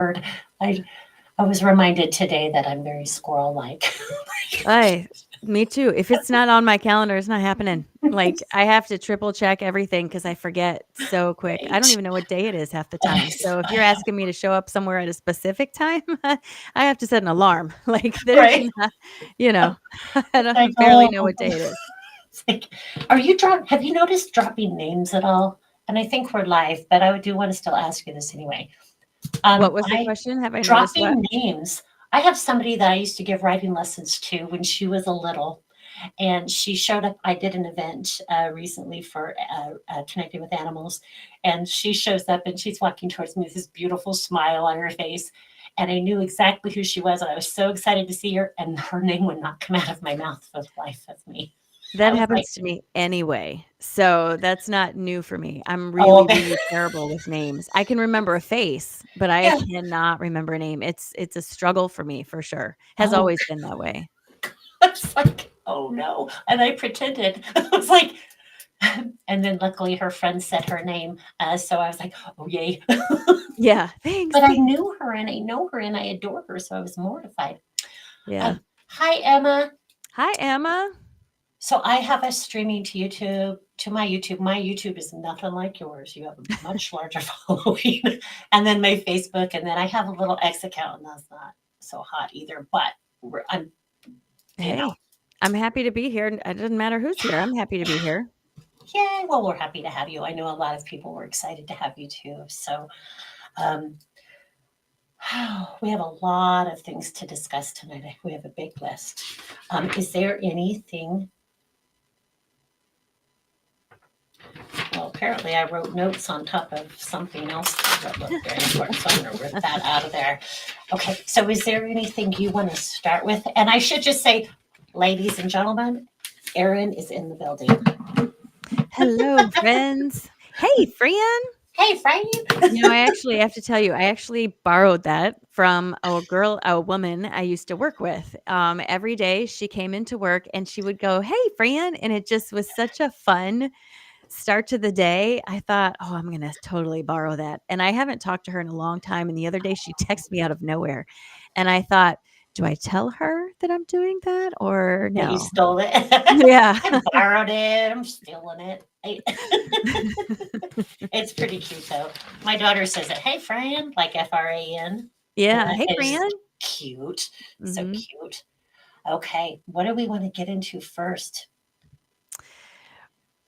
bird. I I was reminded today that I'm very squirrel-like. I Me too. If it's not on my calendar, it's not happening. Like, I have to triple check everything because I forget so quick. I don't Right. even know what day it is half the time. I So if you're know. asking me to show up somewhere at a specific time, I have to set an alarm. Like, there's Right? not, you know, I Like, barely know oh, what day it is. it's like, have you noticed dropping names at all? And I think we're live, but I do want to still ask you this anyway. What was the I question? Have I noticed what? dropping names. I have somebody that I used to give writing lessons to when she was a little, and she showed up. I did an event recently for connecting with animals, and she shows up and she's walking towards me with this beautiful smile on her face. And I knew exactly who she was, and I was so excited to see her. And her name would not come out of my mouth for the life of me. I That was like, happens to me anyway, so that's not new for me. I'm "Oh, really, okay." really terrible with names. I can remember a face, but I Yeah. cannot remember a name. It's a struggle for me for sure. Has Oh, always been that way. I was like, "Oh no!" And I pretended. I was like, and then luckily her friend said her name, so I was like, "Oh yay!" Yeah, thanks, But I thanks. knew her and I know her and I adore her, so I was mortified. Yeah. Hi, Emma. Hi, Emma. So I have us streaming to YouTube, to my YouTube. My YouTube is nothing like yours. You have a much larger following. And then my Facebook, and then I have a little X account, and that's not so hot either. But I'm, you know, Hey, I'm happy to be here. It doesn't matter who's here. I'm happy to be here. yeah, well, we're happy to have you. I know a lot of people were excited to have you too. So um, we have a lot of things to discuss tonight. We have a big list. Is there anything? Well, apparently I wrote notes on top of something else that looked very important, so I'm going to rip that out of there. Okay, so is there anything you want to start with? And I should just say, ladies and gentlemen, Erin is in the building. Hello, friends. Hey, Fran. Hey, Frank. I actually have to tell you, I actually borrowed that from a woman I used to work with. Every day she came into work and she would go, "Hey, Fran," and it just was such a fun start to the day. I thought, "Oh, I'm gonna totally borrow that." And I haven't talked to her in a long time. And the other day she texted me out of nowhere, and I thought, "Do I tell her that I'm doing that or That you no?" stole it. Yeah. I borrowed it. I'm stealing it. It's pretty cute though. My daughter says it. Hey, Fran, like Fran. And Yeah. that Hey, is Fran. cute. So Mhm. cute. Okay, what do we want to get into first?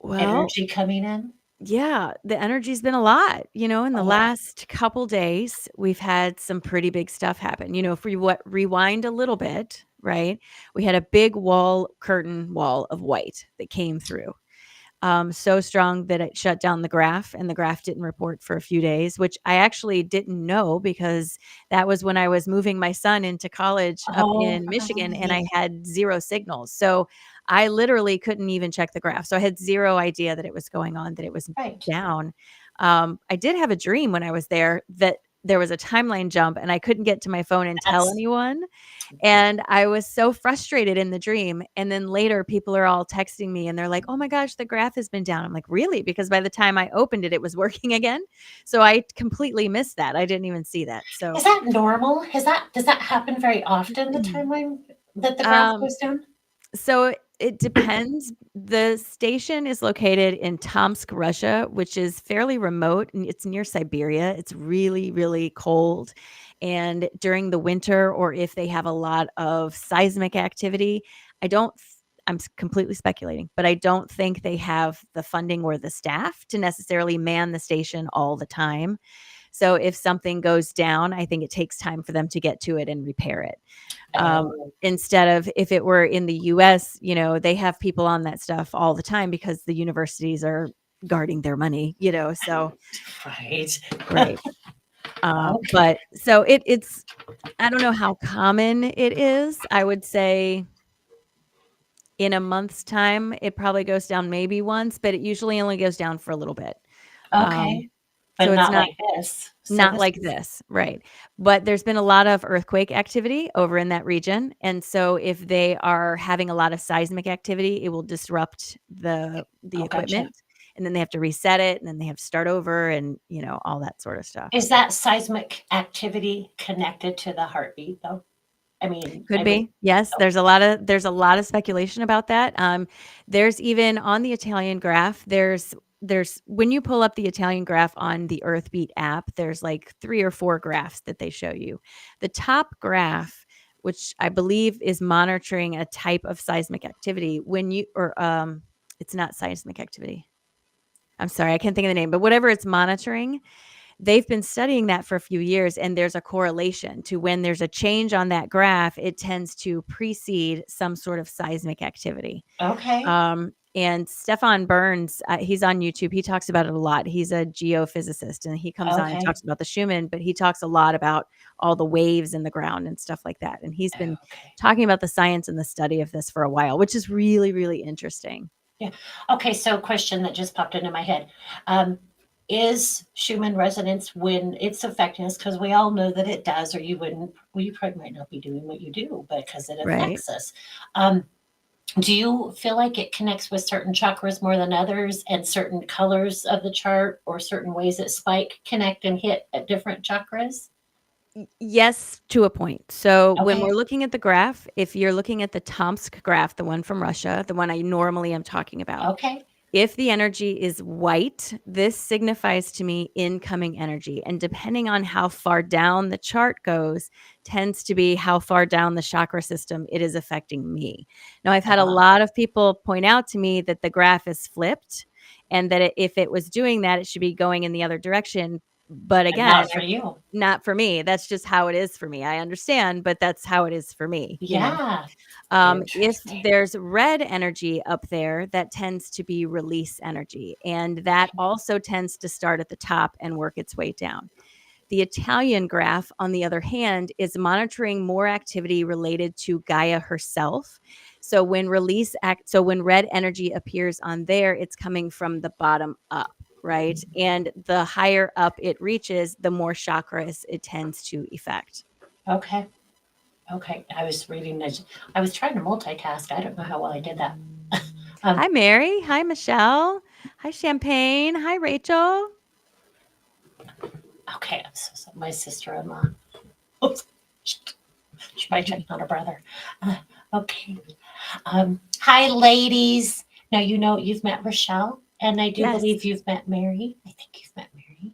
Well, Energy coming in? yeah, the energy's been a lot. In the Oh, last couple days, we've had some pretty big stuff happen. If we rewind a little bit, right? We had a big curtain wall of white that came through. So strong that it shut down the graph, and the graph didn't report for a few days, which I actually didn't know because that was when I was moving my son into college up oh, in Michigan and I right. had zero signals. So I literally couldn't even check the graph. So I had zero idea that it was going on, that it was Right. down. I did have a dream when I was there that there was a timeline jump and I couldn't get to my phone and tell That's anyone. And I was so frustrated in the dream, and then later people are all texting me and they're like, "Oh my gosh, the graph has been down." I'm like, "Really?" Because by the time I opened it, it was working again. So I completely missed that. I didn't even see that. is So, that normal? Does that happen very often, the timeline that the graph um, goes down? so it depends. The station is located in Tomsk, Russia, which is fairly remote and it's near Siberia. It's really, really cold. And during the winter, or if they have a lot of seismic activity, I don't, completely speculating, but I don't think they have the funding or the staff to necessarily man the station all the time. So if something goes down, I think it takes time for them to get to it and repair it. Oh, Instead of if it were in the US, they have people on that stuff all the time because the universities are guarding their money, so right. right. Okay. But so it's I don't know how common it is. I would say in a month's time, it probably goes down maybe once, but it usually only goes down for a little bit. Um, Okay. so But it's not not like this. So Not this like is this, right. But there's been a lot of earthquake activity over in that region, and so if they are having a lot of seismic activity, it will disrupt the oh, gotcha. equipment, and then they have to reset it, and then they have to start over, and all that sort of stuff. Is that seismic activity connected to the heartbeat though? I mean, Could I would. be. Yes, Oh, there's a lot of speculation about that. There's even on the Italian graph, there's when you pull up the Italian graph on the Earthbeat app, there's like 3 or 4 graphs that they show you. The top graph, which I believe is monitoring a type of seismic activity, it's not seismic activity. I'm sorry, I can't think of the name, but whatever it's monitoring, they've been studying that for a few years, and there's a correlation to when there's a change on that graph, it tends to precede some sort of seismic activity. okay. And Stefan Burns, he's on YouTube. He talks about it a lot. He's a geophysicist, and he comes on and Okay. talks about the Schumann, but he talks a lot about all the waves in the ground and stuff like that. And he's been Okay. talking about the science and the study of this for a while, which is really, really interesting. Yeah. Okay. So, question that just popped into my head. Is Schumann resonance when it's affecting us? Because we all know that it does, or you wouldn't, well, you probably might not be doing what you do because it Right. affects us. Um, do you feel like it connects with certain chakras more than others, and certain colors of the chart or certain ways that spike connect and hit at different chakras? Yes, to a point. So when Okay. we're looking at the graph, if you're looking at the Tomsk graph, the one from Russia, the one I normally am talking about, Okay. if the energy is white, this signifies to me incoming energy. And depending on how far down the chart goes, tends to be how far down the chakra system it is affecting me. Now, I've had a Uh-huh. lot of people point out to me that the graph is flipped, and that if it was doing that, it should be going in the other direction. But And again, not for you. not for me. That's just how it is for me. I understand, but that's how it is for me. Yeah. If Interesting. there's red energy up there, that tends to be release energy. And that Okay. also tends to start at the top and work its way down. The Italian graph, on the other hand, is monitoring more activity related to Gaia herself. So when when red energy appears on there, it's coming from the bottom up, right? And the higher up it reaches, the more chakras it tends to affect. Okay. Okay. I was reading this. I was trying to multitask. I don't know how well I did that. Hi, um, Mary. Hi, Michelle. Hi, Champagne. Hi, Rachel. okay. I'm so sorry. My sister-in-law. Oops. She might check on her brother. Uh, okay. Hi, ladies. Now, you've met Rochelle, and I do Yes. believe you've met Mary. I think you've met Mary.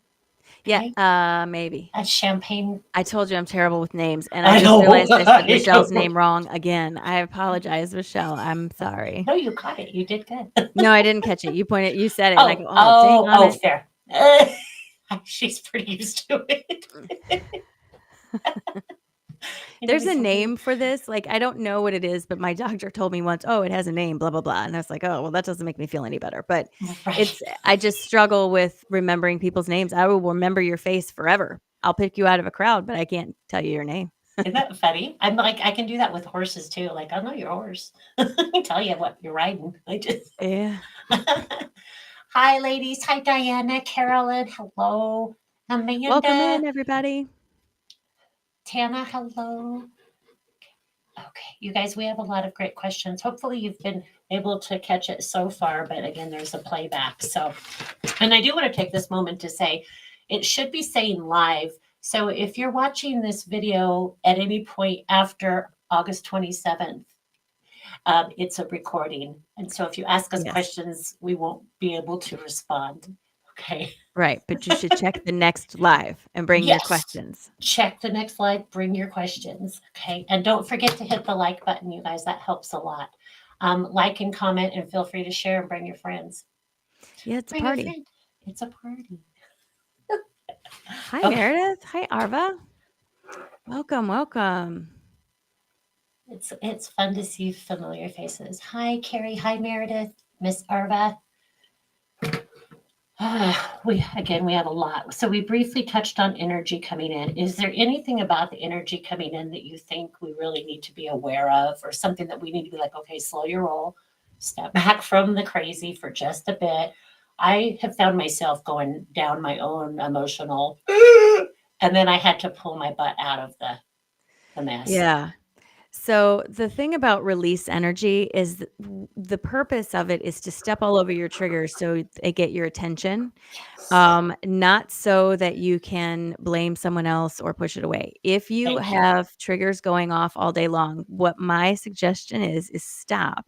Yeah, Okay. maybe. At Champagne. I told you I'm terrible with names, and I I just know. realized I said I Michelle's know. name wrong again. I apologize, Michelle. I'm sorry. No, you caught it. You did good. No, I didn't catch it. You said it, and I Oh, go, "Oh, dang oh, on oh, it." fair. She's pretty used to it. You know There's a something? name for this. Like, I don't know what it is, but my doctor told me once, "Oh, it has a name, blah blah blah." And I was like, "Oh, well, that doesn't make me feel any better." But Right. I just struggle with remembering people's names. I will remember your face forever. I'll pick you out of a crowd, but I can't tell you your name. Isn't that funny? I'm like, I can do that with horses too. Like, I know your horse. I can tell you what you're riding. I just. Yeah. Hi, ladies. Hi, Diana, Carolyn. Hello. Welcome Amanda, in, everybody. Tana. Hello. Okay, you guys, we have a lot of great questions. Hopefully, you've been able to catch it so far, but again, there's a playback. So, and I do want to take this moment to say it should be saying live. So, if you're watching this video at any point after August 27th, it's a recording. And so, if you ask us Yes. questions, we won't be able to respond. Okay. Right, but you should check the next live and bring your Yes. questions. Check the next live, bring your questions. Okay. And don't forget to hit the like button, you guys. That helps a lot. Like and comment, and feel free to share and bring your friends. Yeah, it's a Bring a party. friend. It's a party. Hi, Okay. Meredith. Hi, Arva. Welcome, welcome. It's fun to see familiar faces. Hi, Carrie. Hi, Meredith. Miss Arva. We have a lot. So we briefly touched on energy coming in. Is there anything about the energy coming in that you think we really need to be aware of, or something that we need to be like, okay, slow your roll, step back from the crazy for just a bit? I have found myself going down my own emotional, and then I had to pull my butt out of the mess. Yeah. So the thing about release energy is the purpose of it is to step all over your triggers so they get your attention. Yes. Not so that you can blame someone else or push it away. If you Thank you. have triggers going off all day long, what my suggestion is stop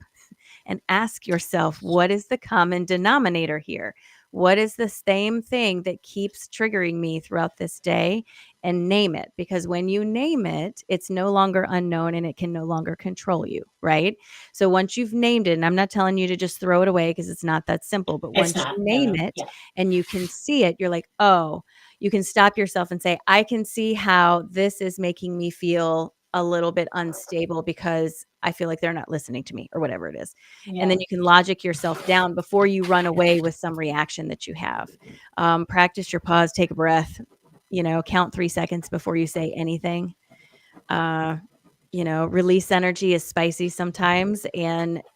and ask yourself, what is the common denominator here? What is the same thing that keeps triggering me throughout this day? And name it, because when you name it, it's no longer unknown and it can no longer control you, right? So once you've named it, and I'm not telling you to just throw it away because it's not that simple, but It's once not. you No, name no. it Yeah. and you can see it, you're like, oh, you can stop yourself and say, I can see how this is making me feel a little bit unstable because I feel like they're not listening to me or whatever it is. And then Yeah. you can logic yourself down before you run away with some reaction that you have. Practice your pause, take a breath, count 3 seconds before you say anything. Uh, release energy is spicy sometimes,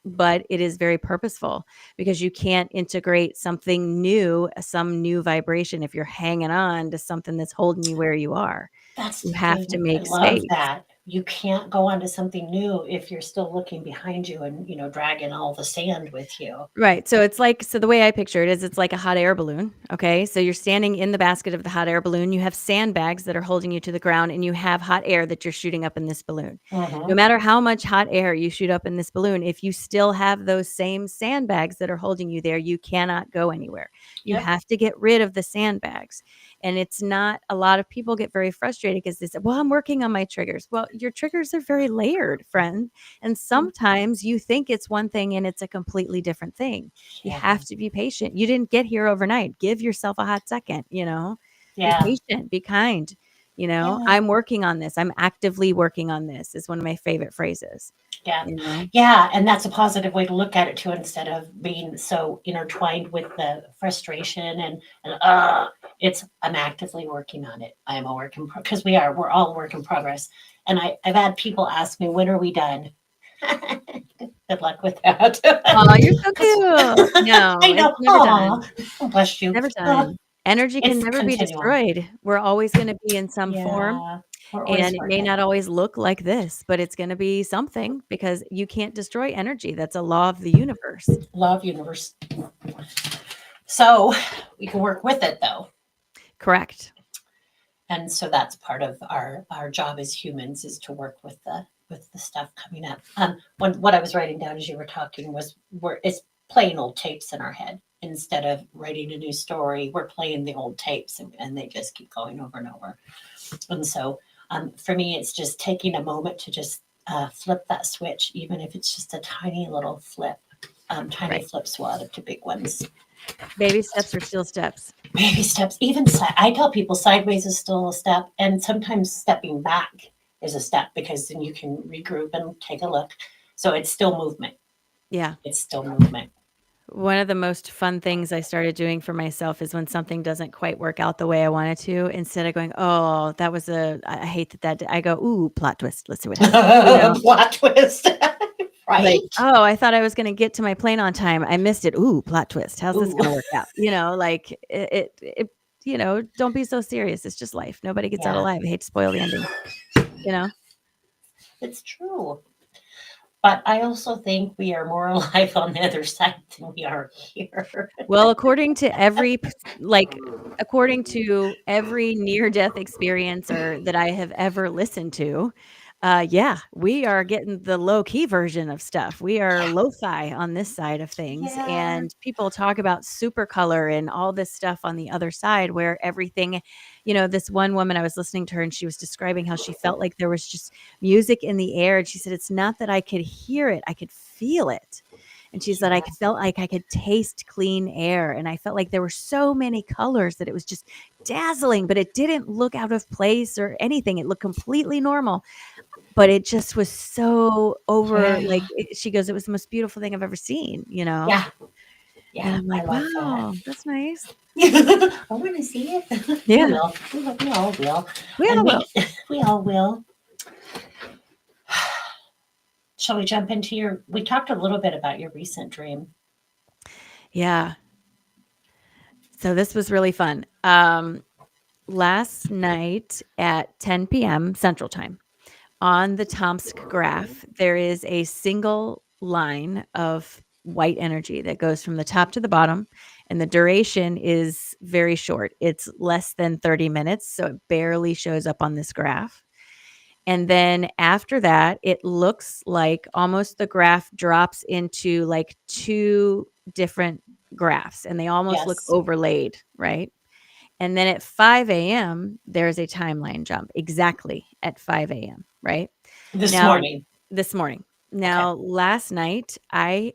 but it is very purposeful because you can't integrate something new, some new vibration if you're hanging on to something that's holding you where you are. That's You the have to thing. I make love space. that. You can't go on to something new if you're still looking behind you and, dragging all the sand with you. Right. So the way I picture it is it's like a hot air balloon. Okay. So you're standing in the basket of the hot air balloon. You have sandbags that are holding you to the ground, and you have hot air that you're shooting up in this balloon. No Mhm. matter how much hot air you shoot up in this balloon, if you still have those same sandbags that are holding you there, you cannot go anywhere. You Yep. have to get rid of the sandbags. And it's not a lot of people get very frustrated because they say, well, I'm working on my triggers. Well, your triggers are very layered, friend. And Mm. sometimes you think it's one thing and it's a completely different thing. You Yeah. have to be patient. You didn't get here overnight. Give yourself a hot second. Be Yeah. patient, be kind. Yeah. I'm working on this. I'm actively working on this is one of my favorite phrases, Yeah. you know? Yeah. And that's a positive way to look at it too, instead of being so intertwined with the frustration and I'm actively working on it. I am a work in because we're all a work in progress. And I've had people ask me, when are we done? Good luck with that. Oh, you're so 'Cause cute. No, I it's know. never Aw, done. bless It's you. never done. Energy can It's never be continuum. destroyed. We're always gonna be in some form, Yeah. We're and always it may working. not always look like this, but it's gonna be something because you can't destroy energy. That's a law of the universe. Love universe. So we can work with it though. Correct. And so that's part of our job as humans, is to work with the stuff coming up. What I was writing down as you were talking was, it's playing old tapes in our head instead of writing a new story. We're playing the old tapes, and they just keep going over and over. And so for me, it's just taking a moment to just flip that switch, even if it's just a tiny little flip. Tiny Right. flips will add up to big ones. Baby steps are still steps. Baby steps, even I tell people sideways is still a step, and sometimes stepping back is a step, because then you can regroup and take a look. So it's still movement. Yeah. It's still movement. One of the most fun things I started doing for myself is when something doesn't quite work out the way I wanted to, instead of going, "Oh, that was I hate I go, "Ooh, plot twist. Let's see what happens." Plot twist, Like, right? "Oh, I thought I was gonna get to my plane on time. I missed it. Ooh, plot twist. How's this Ooh, gonna work out?" Like don't be so serious. It's just life. Nobody gets out yeah, alive. I hate to spoil the ending, you know? it's true. But I also think we are more alive on the other side than we are here. Well, according to every near-death experiencer that I have ever listened to, yeah, we are getting the low-key version of stuff. We are lo-fi on this side of things, Yeah. and people talk about super color and all this stuff on the other side where everything this one woman, I was listening to her, and she was describing how she felt like there was just music in the air, and she said, "It's not that I could hear it, I could feel it." And she said, "I Yeah. felt like I could taste clean air, and I felt like there were so many colors that it was just dazzling, but it didn't look out of place or anything. It looked completely normal, but it just was so over like, Yeah. she goes, "It was the most beautiful thing I've ever seen?" Yeah. And Yeah. I'm I like, love that. "Wow, that's nice." I want to see it. We Yeah, will. We all will. we And all will. we all will. Shall we jump into we talked a little bit about your recent dream. Yeah. So this was really fun. Last night at 10 p.m. Central Time, On the Tomsk graph, there is a single line of white energy that goes from the top to the bottom, and the duration is very short. It's less than 30 minutes, so it barely shows up on this graph. And then after that, it looks like almost the graph drops into like 2 different graphs, and they almost look Yes. overlaid, right? And then at 5 AM, there's a timeline jump exactly at 5 AM, right? This Now morning. this morning. Okay. Now, last night, I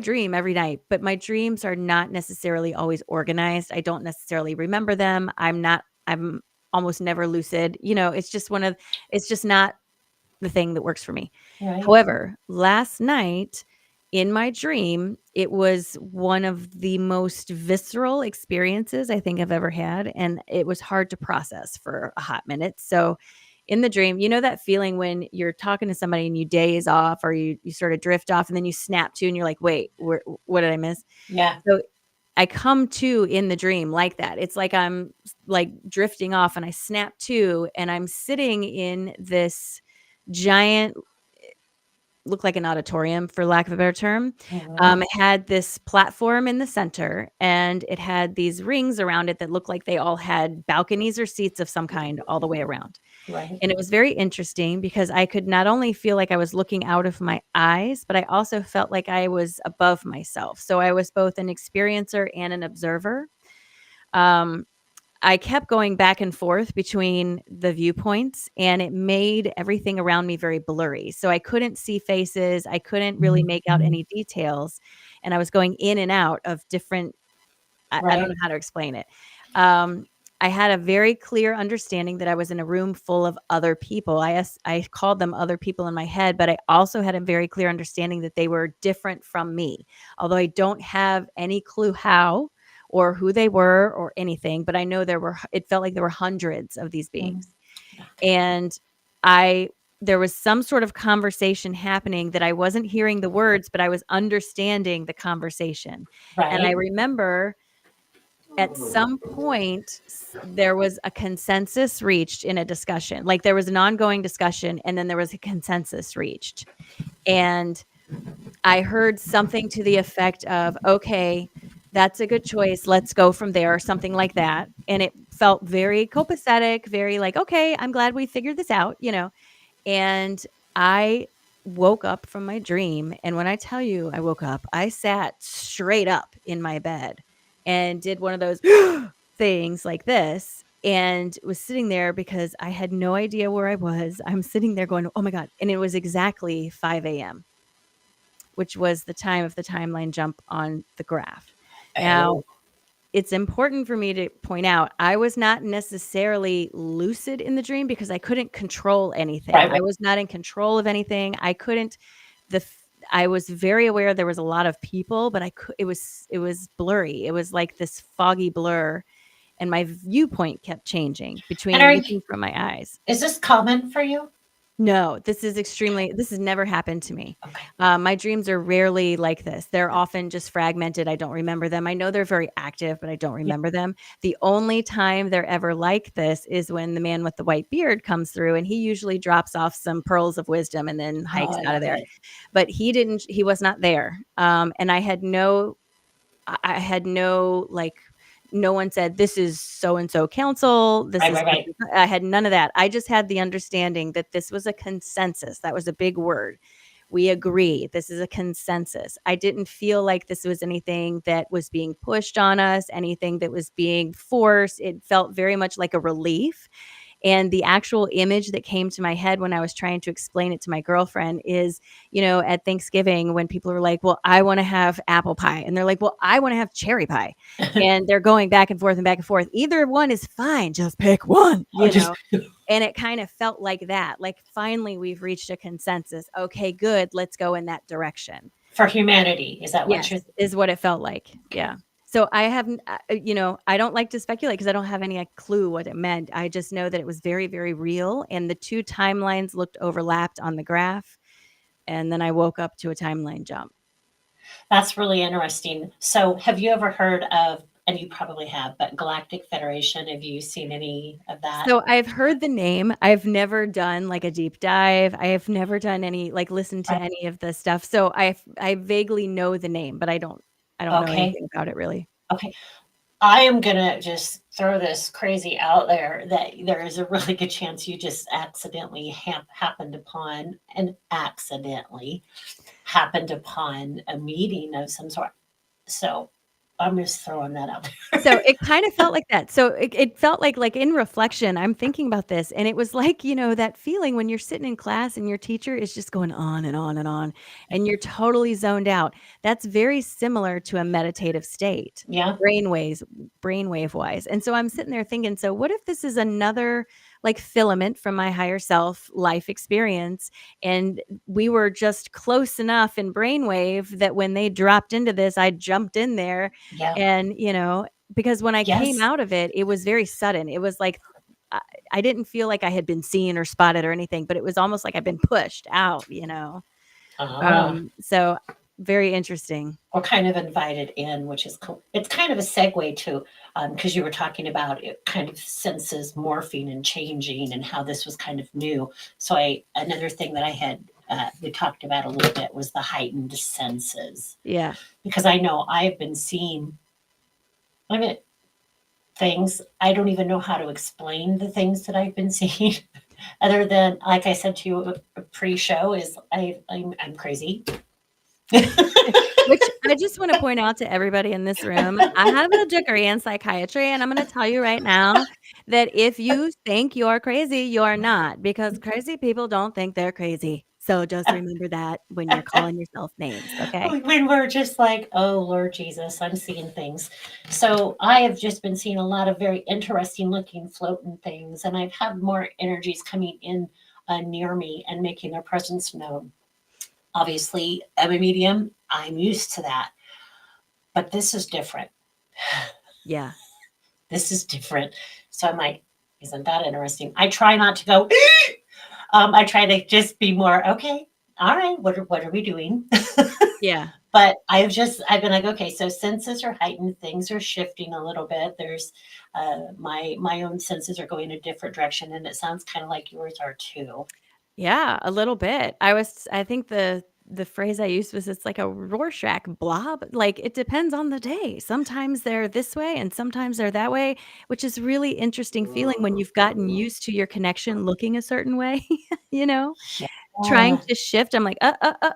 dream every night, but my dreams are not necessarily always organized. I don't necessarily remember them. I'm almost never lucid. It's just not the thing that works for me. Right. However, last night in my dream, it was one of the most visceral experiences I think I've ever had, and it was hard to process for a hot minute. So, in the dream, you know that feeling when you're talking to somebody and you daze off or you sort of drift off and then you snap to and you're like, "Wait, what did I miss?" Yeah. So, I come to in the dream like that. It's like I'm like drifting off and I snap to and I'm sitting in this giant looked like an auditorium for lack of a better term. Mhm. It had this platform in the center, and it had these rings around it that looked like they all had balconies or seats of some kind all the way around. Right. And it was very interesting because I could not only feel like I was looking out of my eyes, but I also felt like I was above myself. So I was both an experiencer and an observer. Um, I kept going back and forth between the viewpoints, and it made everything around me very blurry. So I couldn't see faces, I couldn't really make out any details, and I was going in and out of different I don't know Right. how to explain it. Um, I had a very clear understanding that I was in a room full of other people. I called them other people in my head, but I also had a very clear understanding that they were different from me. Although I don't have any clue how or who they were or anything, but I know it felt like there were hundreds of these Mhm. beings. And I there was some sort of conversation happening that I wasn't hearing the words, but I was understanding the conversation. And I Right. remember at some point, there was a consensus reached in a discussion. Like, there was an ongoing discussion, and then there was a consensus reached. And I heard something to the effect of, "Okay, that's a good choice. Let's go from there," or something like that. And it felt very copacetic, very like, "Okay, I'm glad we figured this out," you know? And I woke up from my dream, and when I tell you I woke up, I sat straight up in my bed and did one of those things like this, and was sitting there because I had no idea where I was. I'm sitting there going, "Oh my god," and it was exactly 5 AM, which was the time of the timeline jump on the graph. Now, Oh. it's important for me to point out, I was not necessarily lucid in the dream because I couldn't control anything. Right. I Right. was not in control of anything. I couldn't the f I was very aware there was a lot of people, but it was blurry. It was like this foggy blur, and my viewpoint kept changing And between looking from my eyes. is this common for you? No, this has never happened to me. Okay. My dreams are rarely like this. They're often just fragmented. I don't remember them. I know they're very active, but I don't Yeah. remember them. The only time they're ever like this is when the man with the white beard comes through, and he usually drops off some pearls of wisdom and then Oh, hikes I out of love there. it. But he was not there. And I had no, like no one said, "This is so and so council, this Right. is Right. such Right. and I had none of that. I just had the understanding that this was a consensus. That was a big word. We agree. This is a consensus. I didn't feel like this was anything that was being pushed on us, anything that was being forced. It felt very much like a relief. And the actual image that came to my head when I was trying to explain it to my girlfriend is, at Thanksgiving when people are like, "Well, I wanna have apple pie," and they're like, "Well, I wanna have cherry pie," and they're going back and forth and back and forth. Either one is fine, just pick one, Oh, just And it kind of felt like that, like, finally, we've reached a consensus. Okay, good, let's go in that direction. for humanity. Is that what Yes, you're? is what it felt like, yeah. So I haven't I don't like to speculate because I don't have any, clue what it meant. I just know that it was very, very real, and the 2 timelines looked overlapped on the graph, and then I woke up to a timeline jump. That's really interesting. So, have you ever heard of and you probably have, but Galactic Federation, have you seen any of that? So I've heard the name. I've never done like a deep dive. I have never done any like listened to Right. any of the stuff. So I vaguely know the name, but I don't know Okay. anything about it really. Okay. I am gonna just throw this crazy out there that there is a really good chance you just accidentally happened upon and accidentally happened upon a meeting of some sort. So I'm just throwing that out there. So it kind of felt like that. So it felt like in reflection, I'm thinking about this, and it was like, that feeling when you're sitting in class and your teacher is just going on and on and on, and you're totally zoned out. That's very similar to a meditative state, Yeah. brainwave wise. And so I'm sitting there thinking, so what if this is another like filament from my higher self life experience? And we were just close enough in brainwave that when they dropped into this, I jumped in there. Yeah. And, because when I came Yes. out of it, it was very sudden. It was like I I didn't feel like I had been seen or spotted or anything, but it was almost like I'd been pushed out. Ah. So very interesting. Or kind of invited in, which is cool. It's kind of a segue to because you were talking about it kind of senses morphing and changing and how this was kind of new. So another thing that I had we talked about a little bit was the heightened senses Yeah. because I know I've been seeing. I mean, things I don't even know how to explain the things that I've been seeing. Other than, like I said to you pre-show, is I'm crazy. Which I just want to point out to everybody in this room, I have a degree in psychiatry, and I'm going to tell you right now that if you think you're crazy, you're not, because crazy people don't think they're crazy. So just remember that when you're calling yourself names, okay? When we're just like, oh Lord Jesus, I'm seeing things. So I have just been seeing a lot of very interesting looking floating things, and I've had more energies coming in near me and making their presence known. Obviously, I'm a medium. I'm used to that, but this is different. Yeah. This is different. So I'm like, isn't that interesting? I try not to go. I try to just be more okay. All right, what are we doing? Yeah. But I've been like, okay, so senses are heightened, things are shifting a little bit. There's my own senses are going a different direction, and it sounds kind of like yours are too. Yeah, a little bit. I think the phrase I used was it's like a Rorschach blob. Like it depends on the day. Sometimes they're this way and sometimes they're that way, which is really interesting feeling when you've gotten used to your connection looking a certain way, you know? Trying Yeah. to shift. I'm like,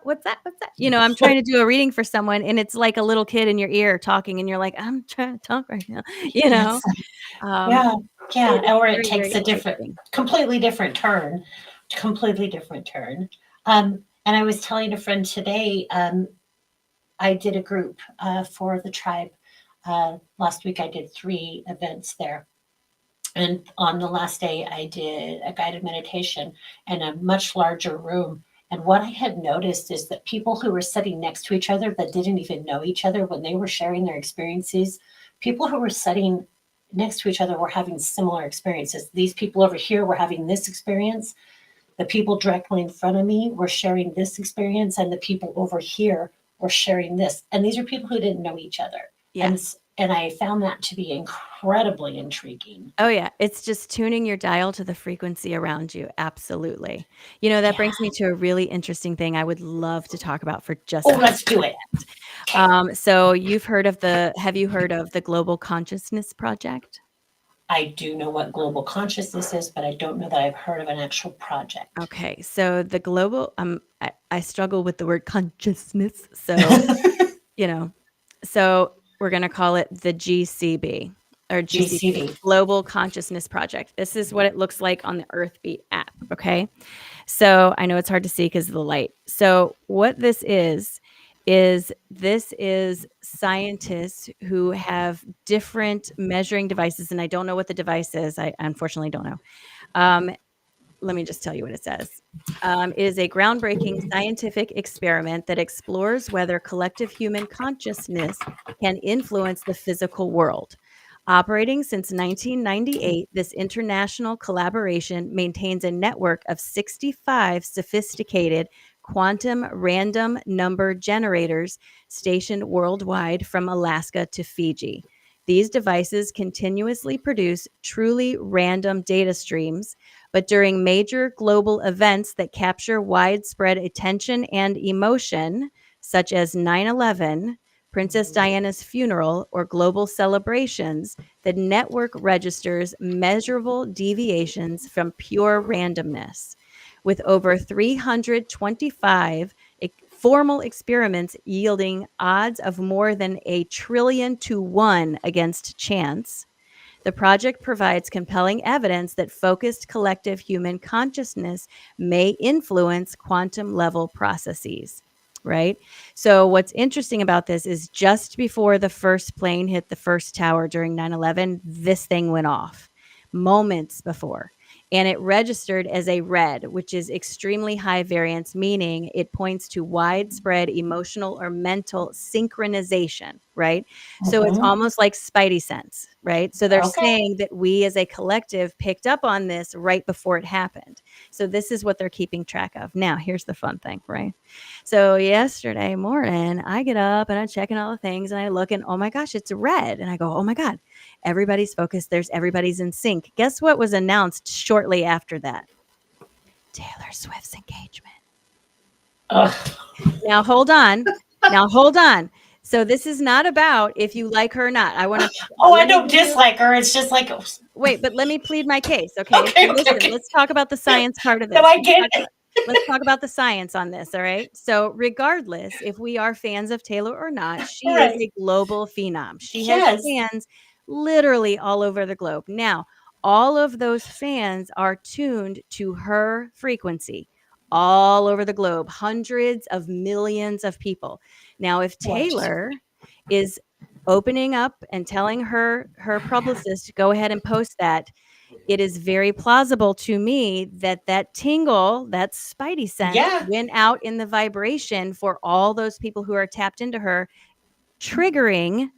what's that? What's that? I'm trying to do a reading for someone and it's like a little kid in your ear talking and you're like, I'm trying to talk right now, you know? Yes. Um, Yeah. it is Yeah. Or it very, takes very a different, interesting. completely different turn. Completely different turn. And I was telling a friend today, I did a group for the tribe. Last week I did 3 events there. And on the last day, I did a guided meditation in a much larger room. And what I had noticed is that people who were sitting next to each other but didn't even know each other when they were sharing their experiences, people who were sitting next to each other were having similar experiences. These people over here were having this experience. The people directly in front of me were sharing this experience, and the people over here were sharing this. And these are people who didn't know each other. Yeah. And I found that to be incredibly intriguing. Oh, yeah. It's just tuning your dial to the frequency around you. Absolutely. That Yeah. brings me to a really interesting thing I would love to talk about for Oh, just a let's do it. So have you heard of the Global Consciousness Project? I do know what global consciousness is, but I don't know that I've heard of an actual project. Okay. So the global, I struggle with the word consciousness. You know, so we're going to call it the GCB or GCP, GCV. Global Consciousness Project. This is what it looks like on the Earthbeat app. Okay. So I know it's hard to see because of the light. So what this is scientists who have different measuring devices, and I don't know what the device is. I unfortunately don't know. Let me just tell you what it says. It is a groundbreaking scientific experiment that explores whether collective human consciousness can influence the physical world. Operating since 1998, this international collaboration maintains a network of 65 sophisticated quantum random number generators stationed worldwide from Alaska to Fiji. These devices continuously produce truly random data streams, but during major global events that capture widespread attention and emotion, such as 9/11, Princess Diana's funeral, or global celebrations, the network registers measurable deviations from pure randomness. With over 325 formal experiments yielding odds of more than 1,000,000,000,000 to 1 against chance, the project provides compelling evidence that focused collective human consciousness may influence quantum level processes. Right? So, what's interesting about this is just before the first plane hit the first tower during 9/11, this thing went off moments before. And it registered as a red, which is extremely high variance, meaning it points to widespread emotional or mental synchronization, right? So it's Mhm. almost like spidey sense, right? So they're Okay. saying that we as a collective picked up on this right before it happened. So this is what they're keeping track of. Now, here's the fun thing, right? So yesterday morning, I get up and I'm checking all the things and I look and oh my gosh, it's red. And I go, oh my God, everybody's focused. Everybody's in sync. Guess what was announced shortly after that? Taylor Swift's engagement. Ugh. Now hold on. Now hold on. So this is not about if you like her or not. I want to Oh, I let me don't give you dislike her. It's just like, wait, but let me plead my case, okay? So okay, okay, listen, okay. let's talk about the science part of No, this. I get it. Let's talk about the science on this, all right? So regardless if we are fans of Taylor or not, she is Right. a global phenom. She has Yes. fans literally all over the globe. Now, all of those fans are tuned to her frequency all over the globe, hundreds of millions of people. Now, if Yes. Taylor is opening up and telling her publicist to go ahead and post that, it is very plausible to me that that tingle, that spidey sense Yeah. went out in the vibration for all those people who are tapped into her, triggering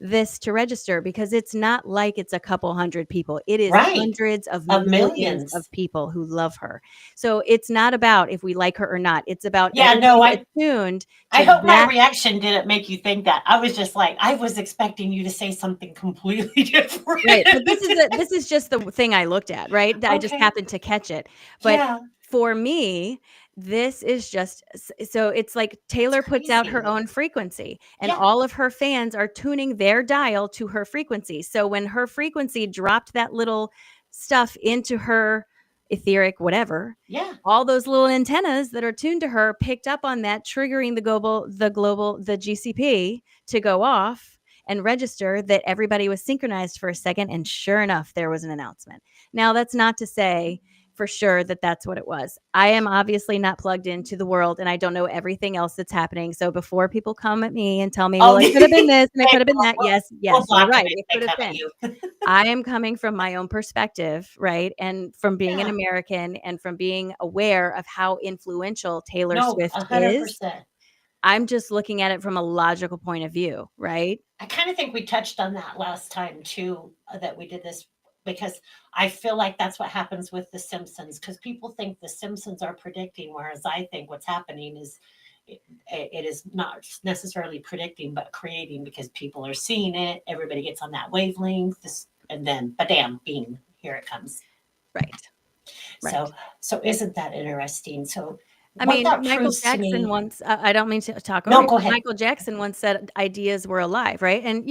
this to register because it's not like it's a couple hundred people. It is Right. hundreds of Of millions millions. of people who love her. So it's not about if we like her or not. It's about Yeah, no, everybody's I attuned I to hope my that. reaction didn't make you think that. I was just like, I was expecting you to say something completely different. Right, but this is just the thing I looked at, right? I just Okay. happened to catch it. But Yeah. for me, this is just so it's like That's Taylor puts out her crazy. own frequency and Yeah. all of her fans are tuning their dial to her frequency. So when her frequency dropped that little stuff into her etheric whatever, Yeah. all those little antennas that are tuned to her picked up on that, triggering the GCP to go off and register that everybody was synchronized for a second. And sure enough, there was an announcement. Now, that's not to say for sure that that's what it was. I am obviously not plugged into the world and I don't know everything else that's happening. So before people come at me and tell me, well, Oh, it could have been this and it could have been that. we'll, Yes, we'll yes, you're block them right. if It they could have come at been. you. I am coming from my own perspective, right? And from being an Yeah. American and from being aware of how influential Taylor No, Swift is. 100%. I'm just looking at it from a logical point of view, right? I kind of think we touched on that last time too, that we did this because I feel like that's what happens with The Simpsons because people think The Simpsons are predicting, whereas I think what's happening is it is not necessarily predicting but creating because people are seeing it, everybody gets on that wavelength, and then, badam, bing, here it comes. Right. So, Right. so isn't that interesting? So, I what mean, that Michael proves to Jackson me. once, I don't mean to talk over No, you, go but ahead. Michael Jackson once said ideas were alive, right? And,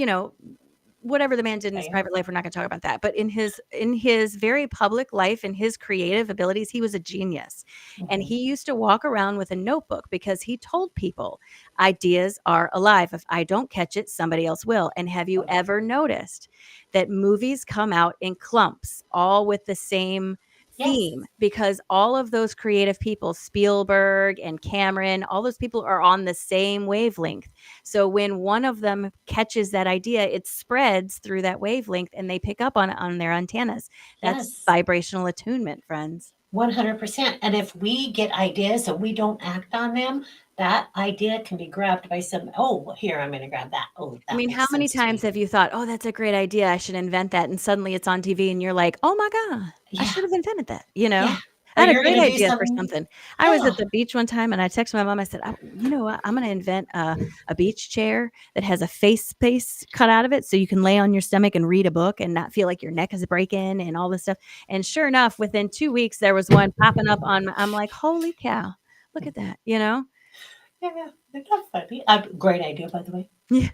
whatever the man did in his Right? private life, we're not going to talk about that. But in his very public life and his creative abilities, he was a genius. And Mhm. he used to walk around with a notebook because he told people ideas are alive. If I don't catch it, somebody else will. And have you Okay. ever noticed that movies come out in clumps, all with the same theme? Yes. Because all of those creative people, Spielberg and Cameron, all those people are on the same wavelength. So when one of them catches that idea, it spreads through that wavelength and they pick up on it on their antennas. That's Yes. vibrational attunement, friends. 100%. And if we get ideas and we don't act on them, that idea can be grabbed by some, oh, well, here, I'm going to grab that. Oh, I that mean, how makes many sense to times me. have you thought, "Oh, that's a great idea. I should invent that." And suddenly it's on TV and you're like, "Oh my god, I Yeah. should have invented that," you know? Yeah. Or I had a you're great gonna do idea for something. something. I was Yeah. at the beach one time and I texted my mom. I said, "You know what? I'm going to invent a beach chair that has a face space cut out of it so you can lay on your stomach and read a book and not feel like your neck is breaking and all this stuff." And sure enough, within 2 weeks, there was one popping up I'm like, "Holy cow. Look at that," you know? Yeah, they're not funny. Great idea, by the way. Yeah.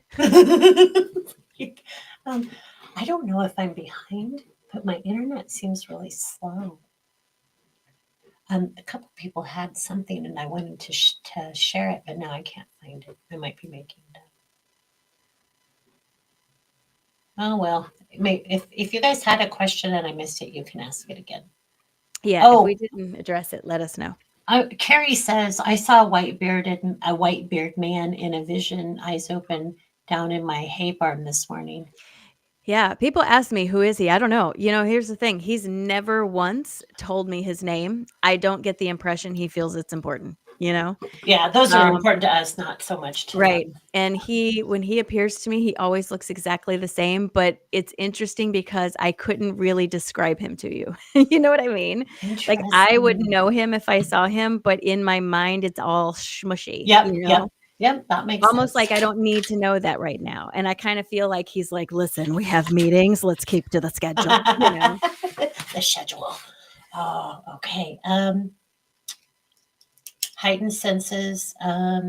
um, I don't know if I'm behind, but my internet seems really slow. A couple people had something, and I wanted to share it, but now I can't find it. I might be making it up. Oh well, if you guys had a question and I missed it, you can ask it again. Yeah, if we Oh, didn't address it, let us know. Carrie says I saw a white beard man in a vision, eyes open, down in my hay barn this morning. Yeah, people ask me, "Who is he?" I don't know. Here's the thing. He's never once told me his name. I don't get the impression he feels it's important, you know? Yeah, those are Um, important to us, not so much to right. them. And when he appears to me, he always looks exactly the same, but it's interesting because I couldn't really describe him to you. You know what I mean? Like, I would Interesting. know him if I saw him, but in my mind, it's all smushy, Yep, you yep, know? yep. That makes Almost sense. like I don't need to know that right now, and I kinda feel like he's like, "Listen, we have meetings, let's keep to the schedule," you know? The schedule. Oh, okay. Heightened senses,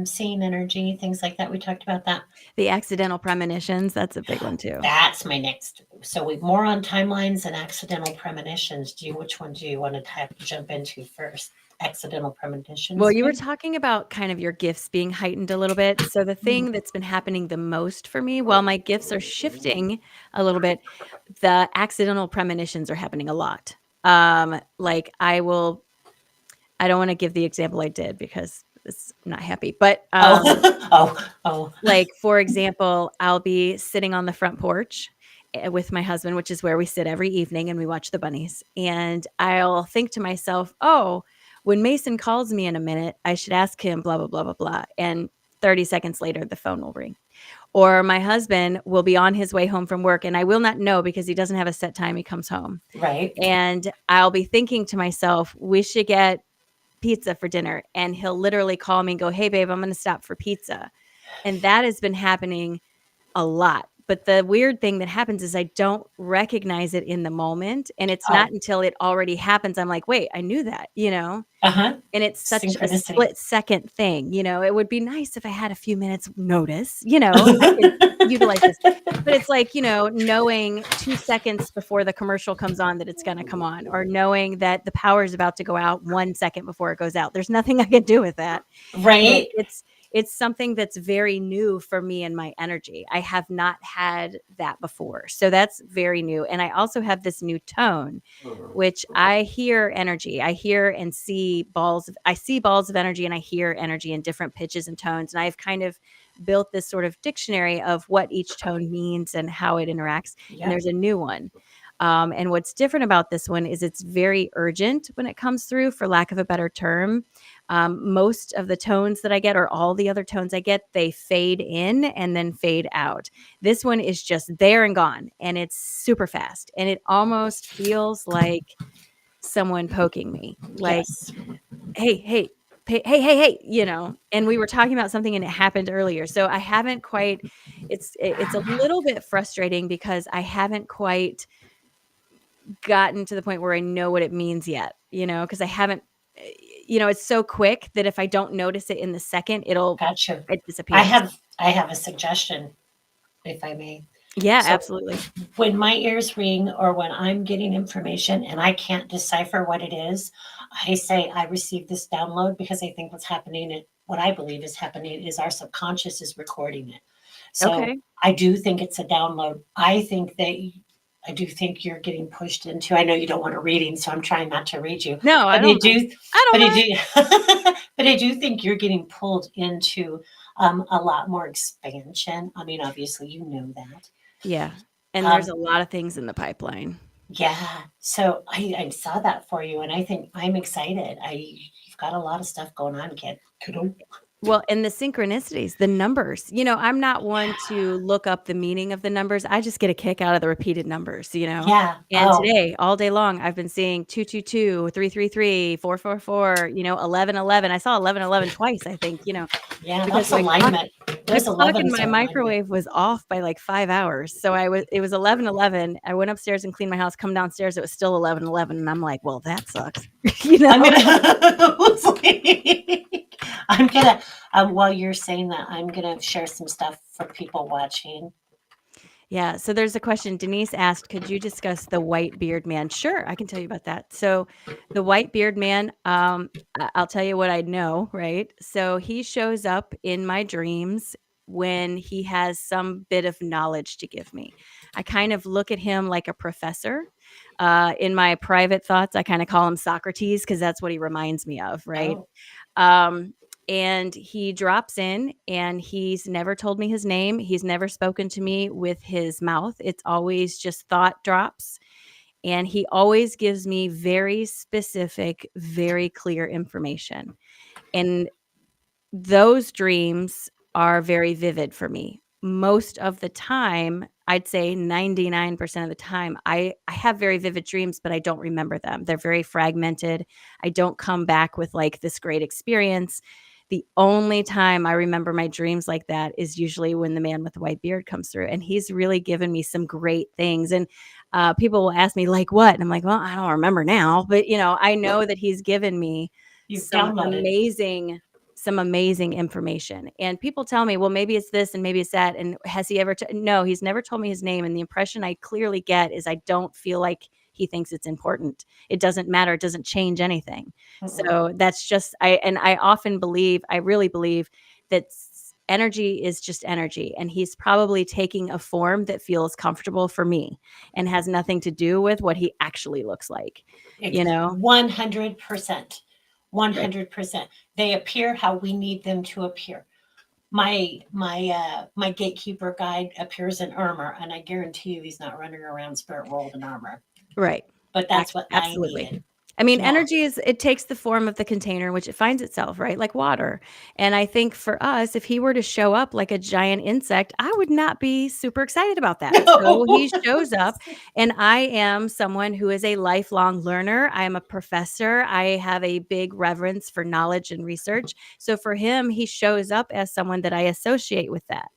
seeing energy, things like that. We talked about that. The accidental premonitions, that's a big one too. That's my next. So we more on timelines and accidental premonitions. Which one do you want to jump into first? Accidental Well, premonitions, you were maybe? talking about kind of your gifts being heightened a little bit. So the Mhm. thing that's been happening the most for me, while my gifts are shifting a little bit, the accidental premonitions are happening a lot. Like I don't wanna give the example I did because it's not happy, but, Oh, oh. like, for example, I'll be sitting on the front porch, with my husband, which is where we sit every evening and we watch the bunnies, and I'll think to myself, "Oh, when Mason calls me in a minute, I should ask him blah, blah, blah, blah, blah," and 30 seconds later, the phone will ring. Or my husband will be on his way home from work, and I will not know because he doesn't have a set time he comes home, Right. and I'll be thinking to myself, "We should get pizza for dinner," and he'll literally call me and go, "Hey, babe, I'm gonna stop for pizza." And that has been happening a lot. But the weird thing that happens is I don't recognize it in the moment, and it's not Oh, until it already happens, I'm like, "Wait, I knew that," you know? uh-huh. And it's such a Synchronicity. split second thing, you know? It would be nice if I had a few minutes notice, I could utilize this. But it's like, knowing 2 seconds before the commercial comes on that it's gonna come on, or knowing that the power is about to go out 1 second before it goes out. There's nothing I can do with that. But Right. it's something that's very new for me and my energy. I have not had that before. So that's very new. And I also have this new tone, which I hear energy. I hear and see I see balls of energy and I hear energy in different pitches and tones. And I've kind of built this sort of dictionary of what each tone means and how it interacts. And Yep. there's a new one. And what's different about this one is it's very urgent when it comes through, for lack of a better term. Most of the tones that I get, or all the other tones I get, they fade in and then fade out. This one is just there and gone, and it's super fast. And it almost feels like someone poking me, like, Yes. hey, hey, hey, hey, hey, and we were talking about something and it happened earlier. So I haven't quite, it's a little bit frustrating because I haven't quite gotten to the point where I know what it means yet, because I haven't, it's so quick that if I don't notice it in the second, Gotcha. it I disappears. have I have a suggestion, if I may. Yeah, So absolutely. when my ears ring or when I'm getting information and I can't decipher what it is, I say I received this download because I think what I believe is happening is our subconscious is recording it. So Okay. I do think it's a download. I do think you're getting pushed into. I know you don't want a reading, so I'm trying not to read you, No, I but I don't mind. do, I don't but I mind. do, but I do think you're getting pulled into a lot more expansion. I mean, obviously, you know that. Yeah. And there's Um, a lot of things in the pipeline. yeah, so I saw that for you, and I think I'm excited. You've got a lot of stuff going on, kiddo. Well, and the synchronicities, the numbers, I'm not one to look up the meaning of the numbers. I just get a kick out of the repeated numbers. Yeah. And Oh, today, all day long, I've been seeing 222, 333, 444, 1111. I saw 1111 twice, I think, yeah, because that's alignment. my Those clock in 11s my are alignment. microwave was off by like 5 hours. So it was 11:11. I went upstairs and cleaned my house, come downstairs, it was still 11:11, and I'm like, "Well, that sucks." You know? I'm gonna I'm gonna while you're saying that, I'm gonna share some stuff for people watching. Yeah, so there's a question. Denise asked, "Could you discuss the white beard man?" Sure, I can tell you about that. So, the white beard man, I'll tell you what I know, right? So, he shows up in my dreams when he has some bit of knowledge to give me. I kind of look at him like a professor. In my private thoughts, I kind of call him Socrates because that's what he reminds me of, right? Oh, Um, and he drops in and he's never told me his name. He's never spoken to me with his mouth. It's always just thought drops. And he always gives me very specific, very clear information. And those dreams are very vivid for me. Most of the time, I'd say 99% of the time, I have very vivid dreams, but I don't remember them. They're very fragmented. I don't come back with like this great experience. The only time I remember my dreams like that is usually when the man with the white beard comes through, and he's really given me some great things. And people will ask me, like, what? And I'm like, well, I don't remember now, but I know that he's given me you've some downloaded. amazing some amazing information. And people tell me, well, maybe it's this and maybe it's that. And has he ever? No, he's never told me his name. And the impression I clearly get is I don't feel like he thinks it's important. It doesn't matter. It doesn't change anything. Mm-mm. So that's just, I often believe, I really believe that energy is just energy. And he's probably taking a form that feels comfortable for me and has nothing to do with what he actually looks like, you know? 100%. Right. 100%. They appear how we need them to appear. My gatekeeper guide appears in armor, and I guarantee you he's not running around spirit world in armor. Right. But that's what I Absolutely. needed. I mean, Yeah. energy it takes the form of the container in which it finds itself, right? Like water. And I think for us, if he were to show up like a giant insect, I would not be super excited about that. So No. he shows up, and I am someone who is a lifelong learner. I am a professor. I have a big reverence for knowledge and research. So for him, he shows up as someone that I associate with that.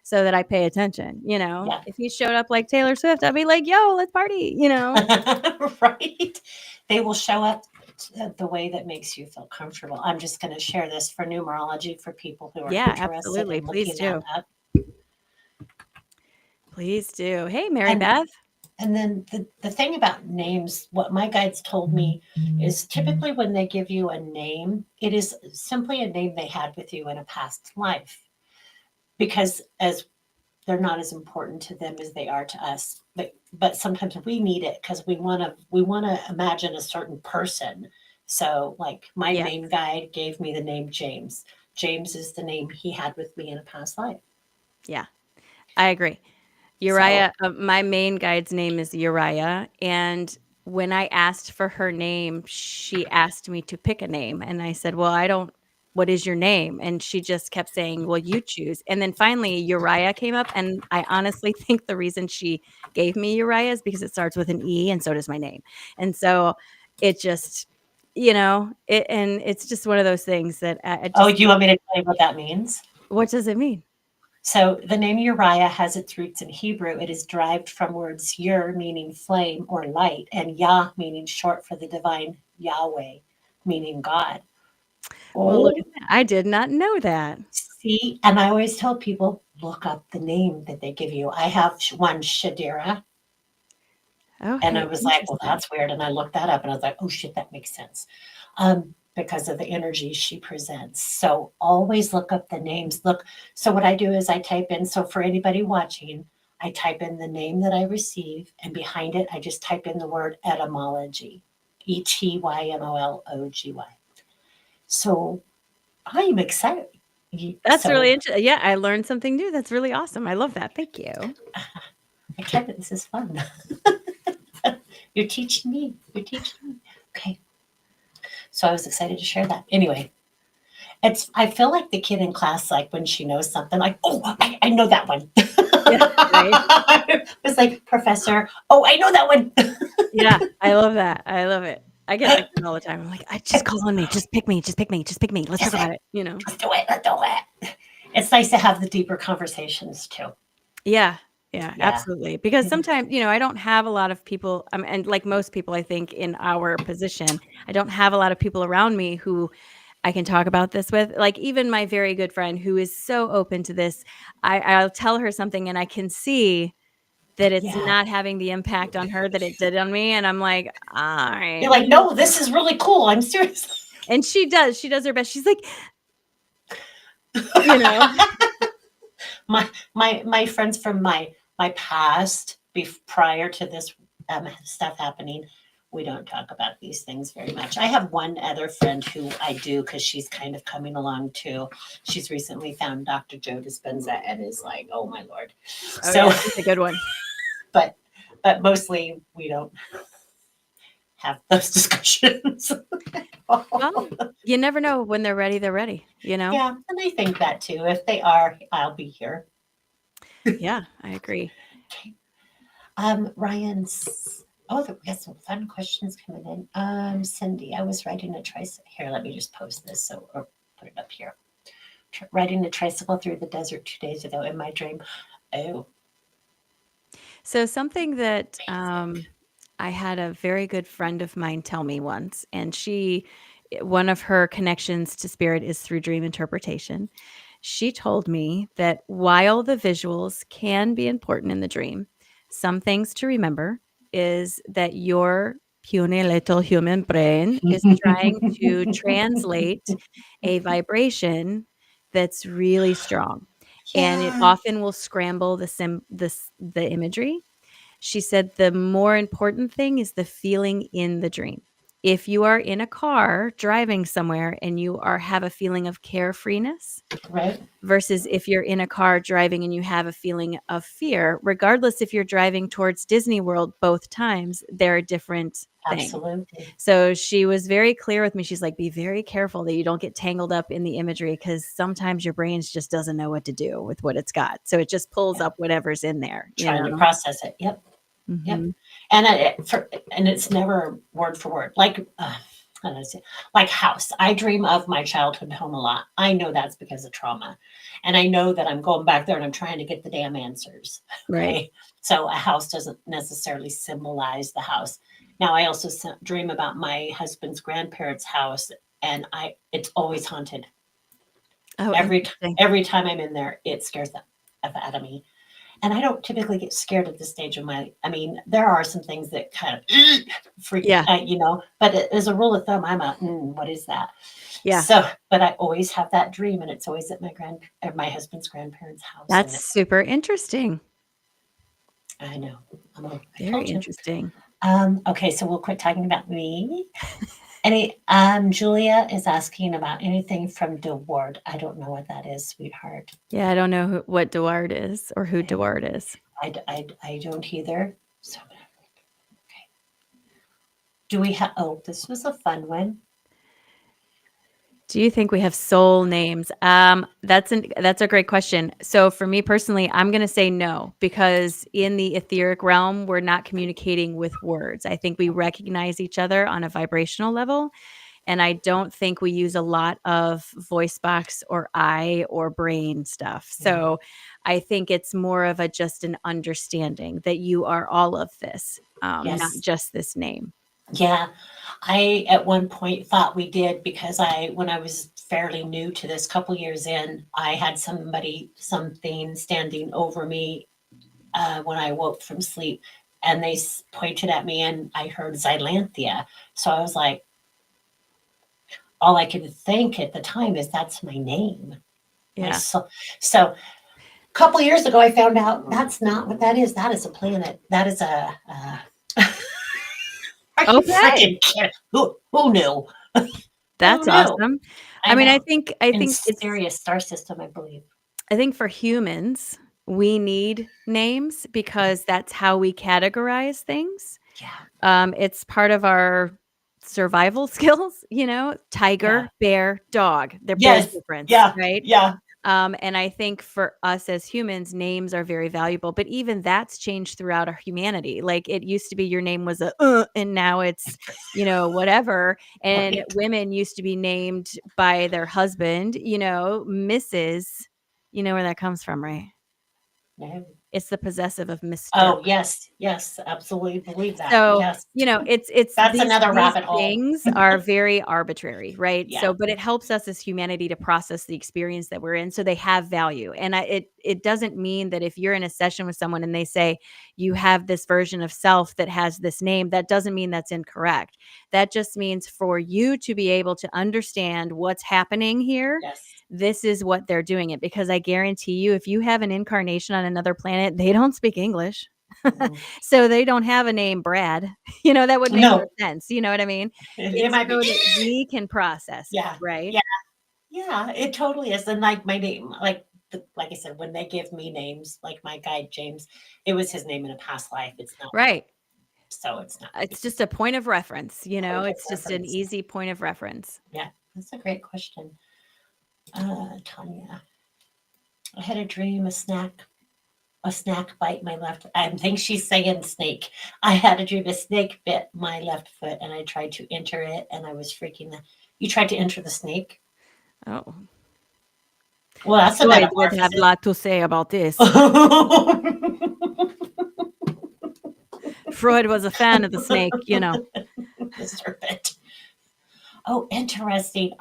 So that I pay attention. Yeah. If he showed up like Taylor Swift, I'd be like, yo, let's party. Right. They will show up the way that makes you feel comfortable. I'm just going to share this for numerology for people who are Yeah, interested absolutely. in Please looking that do. up. Please do. Hey, Mary And Beth. and then the thing about names, what my guides told me is typically when they give you a name, it is simply a name they had with you in a past life. Because as they're not as important to them as they are to us. But sometimes we need it because we want to imagine a certain person. So like my Yeah, name guide gave me the name James. James is the name he had with me in a past life. yeah, I agree. So Uriah, my main guide's name is Uriah. And when I asked for her name, she asked me to pick a name. And I said, well, what is your name? And she just kept saying, well, you choose. And then finally, Uriah came up. And I honestly think the reason she gave me Uriah is because it starts with an E and so does my name. And so it just, and it's just one of those things that it oh, just, you want me to tell you what that means? what does it mean? So the name Uriah has its roots in Hebrew. It is derived from words Ur, meaning flame or light, and Yah, meaning short for the divine Yahweh, meaning God. Well, look at Oh, that. I did not know that. see, and I always tell people, look up the name that they give you. I have one Shadira, and I Okay, was like, well, interesting. that's weird. And I looked that up and I was like, oh shit, that makes sense. Because of the energy she presents. So always look up the names. Look, so what I do is I type in, so for anybody watching, I type in the name that I receive, and behind it, I just type in the word etymology, Etymology. So I'm excited. That's really So interesting. Yeah, I learned something new. That's really awesome. I love that. Thank you. I kept it. This is fun. You're teaching me. You're teaching me. Okay. So I was excited to share that. Anyway, I feel like the kid in class, like when she knows something, like, oh, I know that one. Yeah, right. It's like, Professor, oh, I know that one. Yeah, I love that. I love it. I get like that all the time. I'm like, I just call on me. Just pick me. Just pick me. Just pick me. Let's talk Just about like, it. You know? let's do it. Let's do it. It's nice to have the deeper conversations too. Yeah. Yeah, Yeah. absolutely. Because Mhm. sometimes, I don't have a lot of people, and like most people, I think in our position, I don't have a lot of people around me who I can talk about this with. Like even my very good friend who is so open to this, I'll tell her something and I can see that it's Yeah. not having the impact on her that it did on me. And I'm like, all right. You're like, no, this is really cool. I'm serious. And she does her best. She's like, you know, My friends from my past, prior to this stuff happening, we don't talk about these things very much. I have one other friend who I do because she's kind of coming along too. She's recently found Dr. Joe Dispenza and is like, oh my lord. oh So, yeah, she's a good one. but mostly we don't have those discussions. Well, you never know when they're ready, they're ready, you know? Yeah, and I think that too. If they are, I'll be here. Yeah, I agree. Ryan's. Oh, we got some fun questions coming in. Cindy, I was riding a tricycle. Here, let me just post this or put it up here. Riding a tricycle through the desert 2 days ago in my dream. Oh, So something that amazing. I had a very good friend of mine tell me once, and one of her connections to spirit is through dream interpretation. She told me that while the visuals can be important in the dream, some things to remember is that your puny little human brain is trying to translate a vibration that's really strong, and it Yeah, often will scramble the imagery. She said the more important thing is the feeling in the dream. If you are in a car driving somewhere and you have a feeling of carefreeness right. versus if you're in a car driving and you have a feeling of fear, regardless if you're driving towards Disney World both times, they're a different thing. Absolutely. So she was very clear with me. She's like, be very careful that you don't get tangled up in the imagery because sometimes your brain just doesn't know what to do with what it's got. So it just pulls Yeah. up whatever's in there, Trying to process it. Yep. Yep. Mhm. And it's never word for word. Like how do I say? Like house. I dream of my childhood home a lot. I know that's because of trauma, and I know that I'm going back there and I'm trying to get the damn answers. Right. Okay, so a house doesn't necessarily symbolize the house. Now I also dream about my husband's grandparents' house, and it's always haunted. Oh, Every interesting. every time I'm in there, it scares the F out of me. And I don't typically get scared at this stage of my. I mean, there are some things that kind of freak, Yeah. But as a rule of thumb, I'm a what is that? Yeah. So, but I always have that dream, and it's always at my husband's grandparents' house, and That's super interesting. I know. I Very told you. interesting. Okay, so we'll quit talking about me. Julia is asking about anything from DeWard. I don't know what that is, sweetheart. Yeah, I don't know what Deward is or who Deward is. I don't either. So, okay. Do we have? Oh, this was a fun one. Do you think we have soul names? That's a great question. So for me personally, I'm gonna say no, because in the etheric realm, we're not communicating with words. I think we recognize each other on a vibrational level. And I don't think we use a lot of voice box or eye or brain stuff. Yeah. So I think it's more of just an understanding that you are all of this, not Yes. just this name. Yeah. I at one point thought we did because when I was fairly new to this, couple years in, I had something standing over me when I woke from sleep, and they pointed at me, and I heard Xylanthia. So I was like, all I could think at the time is that's my name. My Yeah. soul. So a couple years ago, I found out that's not what that is. That is a planet. That is a. Are you Okay. freaking kidding? Who knew? Who That's knew? awesome. I I mean, know. I In think it's Sirius star system, I believe. I think for humans, we need names because that's how we categorize things. Yeah. It's part of our survival skills, Yeah. tiger, bear, dog. There's Yes. difference, Yeah. right? Yeah. And I think for us as humans, names are very valuable, but even that's changed throughout our humanity. Like it used to be your name was and now it's, whatever. And Right. women used to be named by their husband, Mrs. You know where that comes from, right? No. It's the possessive of Mr. Oh, yes. Yes. Absolutely believe that. So, Yes. it's That's these another these rabbit hole. things are very arbitrary, right? Yeah. So, but it helps us as humanity to process the experience that we're in, so they have value. And it doesn't mean that if you're in a session with someone and they say you have this version of self that has this name, that doesn't mean that's incorrect. That just means for you to be able to understand what's happening here, Yes. this is what they're doing it. Because I guarantee you, if you have an incarnation on another planet, they don't speak English. Mhm. So they don't have a name Brad. That would make no No, sense. You know what I mean? it It's might be. so that we can process it, Yeah. right? Yeah. Yeah. It totally is. And like my name, like I said, when they give me names, like my guide James, it was his name in a past life. It's not, Right. so it's not It's just a point of reference, point of it's just an reference. easy point of reference. Yeah. That's a great question. Tanya, I had a dream, a snack bite my left. I think she's saying snake. I had a dream a snake bit my left foot, and I tried to enter it, and I was freaking. You tried to enter the snake? Oh, Well, that's a Freud would have a metamorphosis. lot to say about this. Freud was a fan of the snake. The serpent. Oh, interesting.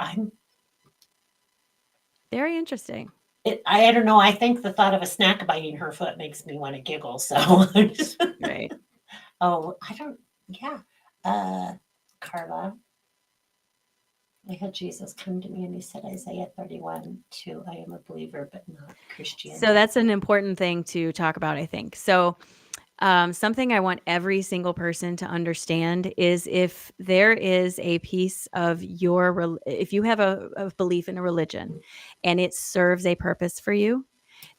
Very interesting. I don't know. I think the thought of a snack biting her foot makes me want to giggle. So, Right. oh, I don't. Yeah, Carla. I had Jesus come to me and he said, Isaiah 31:2, I am a believer, but not Christian. So that's an important thing to talk about, I think. So something I want every single person to understand is if there is a piece of if you have a belief in a religion and it serves a purpose for you,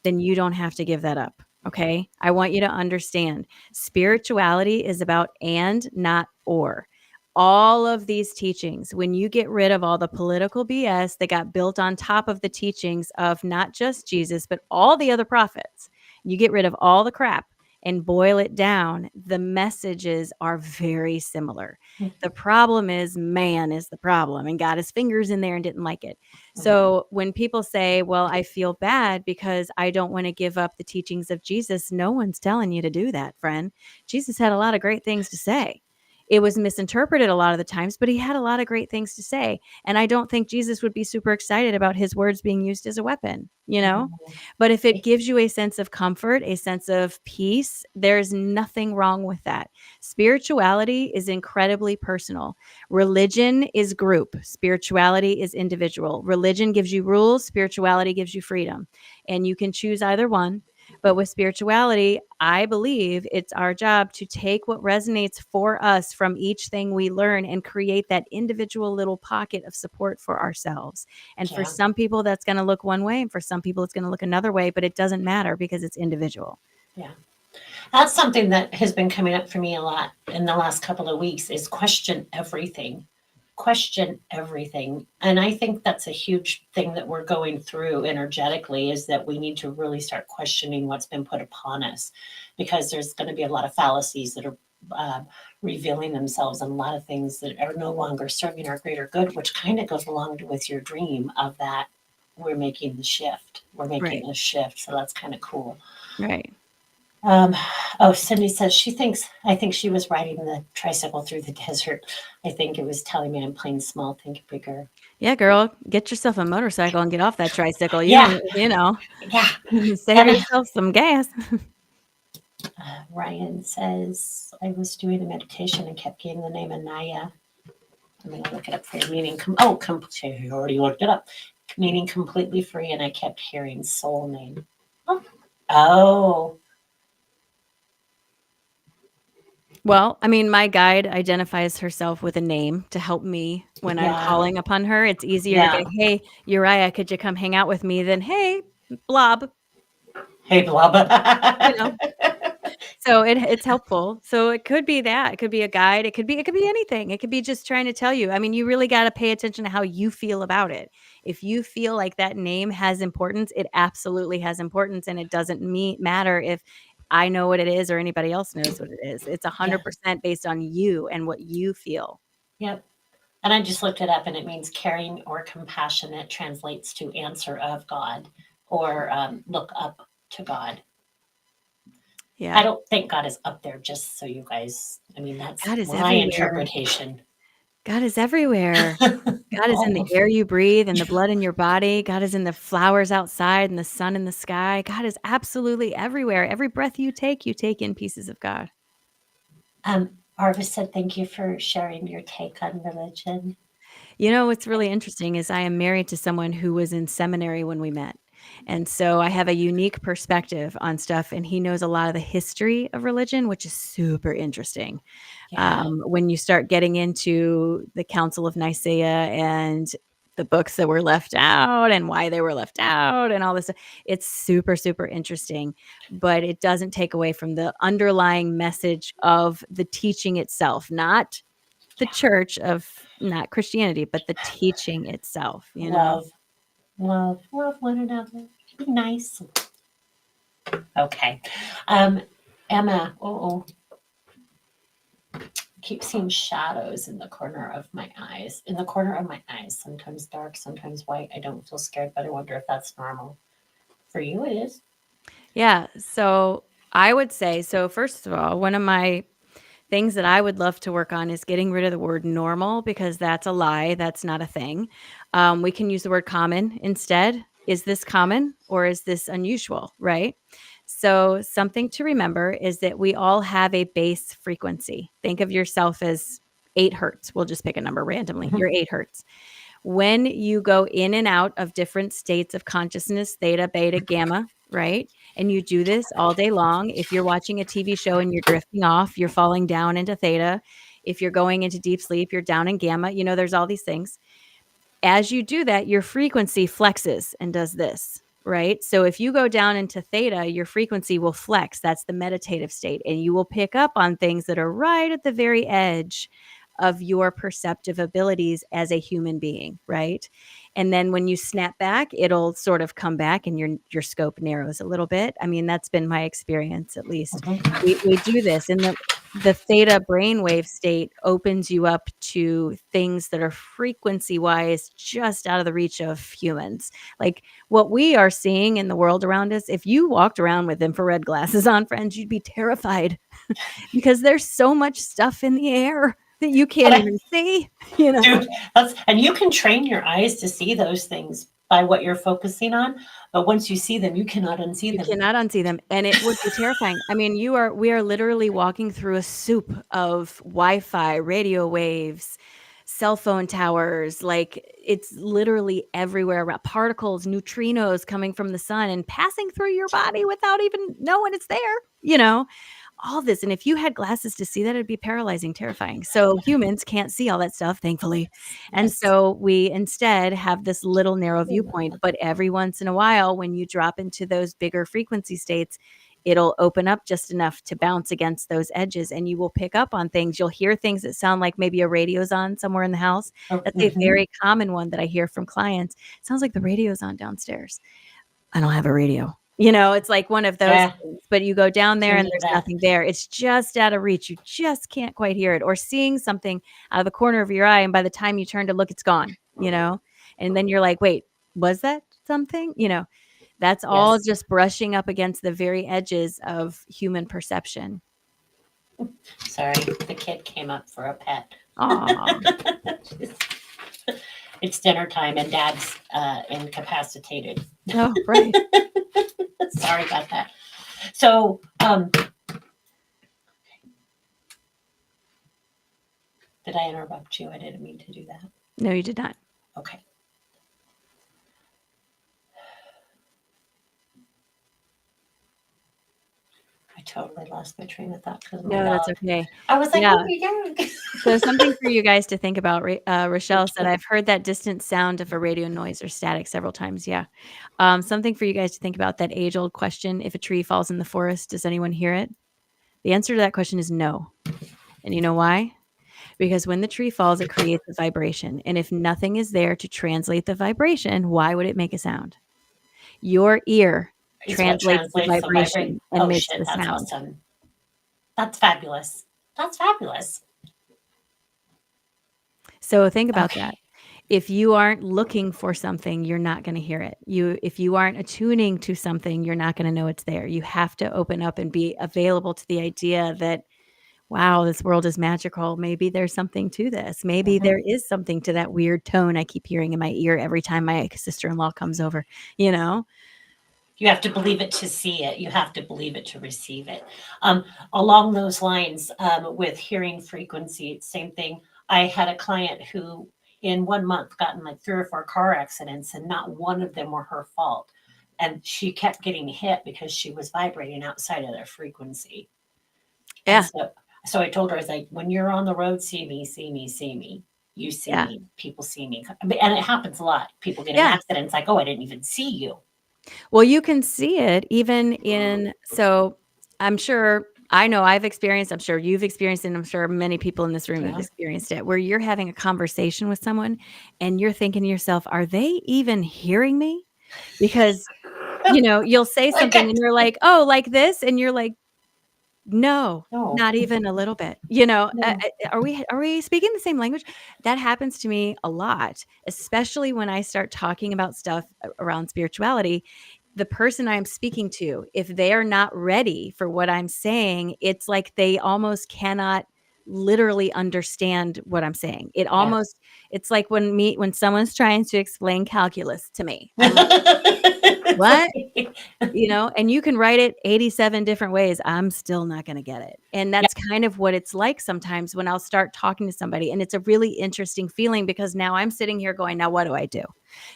then you don't have to give that up. Okay. I want you to understand spirituality is about and, not or. All of these teachings, when you get rid of all the political BS that got built on top of the teachings of not just Jesus, but all the other prophets, you get rid of all the crap and boil it down, the messages are very similar. The problem is man is the problem and got his fingers in there and didn't like it. So when people say, well, I feel bad because I don't want to give up the teachings of Jesus, no one's telling you to do that, friend. Jesus had a lot of great things to say. It was misinterpreted a lot of the times, but he had a lot of great things to say. And I don't think Jesus would be super excited about his words being used as a weapon. But if it gives you a sense of comfort, a sense of peace, there's nothing wrong with that. Spirituality is incredibly personal. Religion is group, spirituality is individual. Religion gives you rules, spirituality gives you freedom. And you can choose either one. But with spirituality, I believe it's our job to take what resonates for us from each thing we learn and create that individual little pocket of support for ourselves. And for Yeah. some people, that's going to look one way, and for some people, it's going to look another way, but it doesn't matter because it's individual. Yeah. That's something that has been coming up for me a lot in the last couple of weeks is question everything. Question everything. And I think that's a huge thing that we're going through energetically is that we need to really start questioning what's been put upon us because there's going to be a lot of fallacies that are revealing themselves and a lot of things that are no longer serving our greater good, which kind of goes along with your dream of that we're making the shift. We're making a shift. So that's kind of cool. Right. Cindy says I think she was riding the tricycle through the desert. I think it was telling me I'm playing small, think bigger. Yeah, girl, get yourself a motorcycle and get off that tricycle. Yeah. Yeah. Yeah. Save yourself some gas. Ryan says, I was doing a meditation and kept getting the name Anaya. I'm going to look it up for you. Meaning, you already looked it up. Meaning completely free, and I kept hearing soul name. Oh. Well, I mean, my guide identifies herself with a name to help me when I'm calling upon her. It's easier to go, hey, Uriah, could you come hang out with me than, hey, Blob. Hey, Blob. So it's helpful. So it could be that. It could be a guide. It could be anything. It could be just trying to tell you. I mean, you really got to pay attention to how you feel about it. If you feel like that name has importance, it absolutely has importance, and it doesn't matter if I know what it is or anybody else knows what it is. It's Yeah. 100% based on you and what you feel. Yep. And I just looked it up and it means caring or compassionate translates to answer of God or look up to God. Yeah. I don't think God is up there, just so you guys, I mean, that's God is my everywhere. interpretation. God is everywhere. God is in the Almost. air you breathe and the blood in your body. God is in the flowers outside and the sun in the sky. God is absolutely everywhere. Every breath you take in pieces of God. Arvis said, thank you for sharing your take on religion. You know, what's really interesting is I am married to someone who was in seminary when we met. And so I have a unique perspective on stuff, and he knows a lot of the history of religion, which is super interesting. Yeah. When you start getting into the Council of Nicaea and the books that were left out and why they were left out and all this, it's super, super interesting. But it doesn't take away from the underlying message of the teaching itself, not the church of not Christianity, but the teaching itself, you know? Love, love one another. Be nice. Okay. Emma, keep seeing shadows in the corner of my eyes. In the corner of my eyes, sometimes dark, sometimes white. I don't feel scared, but I wonder if that's normal. For you, it is. Yeah. So I would say, so first of all, one of my things that I would love to work on is getting rid of the word normal because that's a lie. That's not a thing. We can use the word common instead. Is this common or is this unusual? Right. So, something to remember is that we all have a base frequency. Think of yourself as 8 hertz. We'll just pick a number randomly. You're 8 hertz. When you go in and out of different states of consciousness, theta, beta, gamma, right? And you do this all day long. If you're watching a TV show and you're drifting off, you're falling down into theta. If you're going into deep sleep, you're down in gamma. You know, there's all these things. As you do that, your frequency flexes and does this, right? So if you go down into theta, your frequency will flex. That's the meditative state. And you will pick up on things that are right at the very edge of your perceptive abilities as a human being, right? And then when you snap back, it'll sort of come back and your scope narrows a little bit. I mean, that's been my experience at least. We do this in the theta brainwave state opens you up to things that are frequency wise just out of the reach of humans. Like what we are seeing in the world around us, if you walked around with infrared glasses on, friends, you'd be terrified because there's so much stuff in the air that you can't even see, you know. Dude, and you can train your eyes to see those things by what you're focusing on, but once you see them, you cannot unsee You them. cannot unsee them, and it would be terrifying. I mean, we are literally walking through a soup of Wi-Fi, radio waves, cell phone towers, like, it's literally everywhere around particles, neutrinos coming from the sun and passing through your body without even knowing it's there, you know? All this, and if you had glasses to see that, it'd be paralyzing, terrifying. So humans can't see all that stuff, thankfully. And Yes. so we instead have this little narrow viewpoint, but every once in a while, when you drop into those bigger frequency states, it'll open up just enough to bounce against those edges and you will pick up on things. You'll hear things that sound like maybe a radio's on somewhere in the house. That's a very common one that I hear from clients. Sounds like the radio's on downstairs. I don't have a radio. You know, it's like one of those Yeah. things, but you go down there and Hear there's that. nothing there. It's just out of reach. You just can't quite hear it or seeing something out of the corner of your eye. And by the time you turn to look, it's gone, you know? And then you're like, wait, was that something? You know, that's all Yes. just brushing up against the very edges of human perception. Sorry, the kid came up for a pet. Aw. It's dinner time and dad's incapacitated. Oh, right. Sorry about that. So, did I interrupt you? I didn't mean to do that. No, you did not. Okay. I totally lost my train of thought because No, that's okay. I was like, Yeah. oh my God. So something for you guys to think about. Rochelle said, I've heard that distant sound of a radio noise or static several times. Yeah. Something for you guys to think about, that age-old question, if a tree falls in the forest, does anyone hear it? The answer to that question is no. And you know why? Because when the tree falls, it creates a vibration. And if nothing is there to translate the vibration, why would it make a sound? Your ear Is what translates the translates the vibrate. vibration and Oh makes shit, the that's sound. awesome. That's fabulous. That's fabulous. So think about that. Okay. If you aren't looking for something, you're not going to hear it. If you aren't attuning to something, you're not going to know it's there. You have to open up and be available to the idea that, wow, this world is magical. Maybe there's something to this. Maybe Mhm. there is something to that weird tone I keep hearing in my ear every time my sister-in-law comes over, you know? You have to believe it to see it. You have to believe it to receive it. Along those lines, with hearing frequency, same thing. I had a client who, in 1 month, got in like 3 or 4 car accidents, and not one of them were her fault. And she kept getting hit because she was vibrating outside of their frequency. And Yeah, so I told her, I was like, when you're on the road, see me, see me, see me. You see yeah, me, people see me. And it happens a lot. People get in yeah. accidents like, oh, I didn't even see you. Well, you can see it even in so I'm sure I know I've experienced, I'm sure you've experienced, and I'm sure many people in this room have Yeah. experienced it, where you're having a conversation with someone and you're thinking to yourself, "Are they even hearing me?" Because, you'll say something Okay. and you're like, "Oh, like this?" And you're like, "No, No. not even a little bit." No. Are we speaking the same language? That happens to me a lot, especially when I start talking about stuff around spirituality. The person I'm speaking to, if they are not ready for what I'm saying, it's like they almost cannot literally understand what I'm saying. Yeah. It's like when someone's trying to explain calculus to me. I'm like, "What?" And you can write it 87 different ways. I'm still not gonna get it. And Yeah, that's kind of what it's like sometimes when I'll start talking to somebody, and it's a really interesting feeling because now I'm sitting here going, "Now what do I do?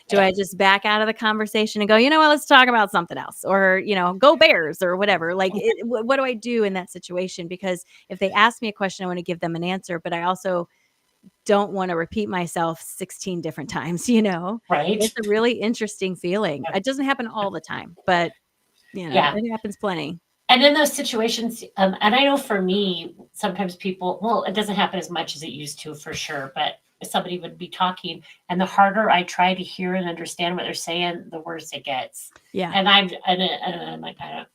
Do yeah, I just back out of the conversation and go, 'You know what? Let's talk about something else,' or, 'Go Bears,' or whatever?" Like, what do I do in that situation? Because if they ask me a question, I wanna give them an answer, but I also don't wanna repeat myself 16 different times, you know? right? It's a really interesting feeling. Yeah. It doesn't happen all the time, but Yeah. it happens plenty. And in those situations, and I know for me, sometimes people, well, it doesn't happen as much as it used to for sure, but somebody would be talking, and the harder I try to hear and understand what they're saying, the worse it gets. Yeah. And I'm like, I don't,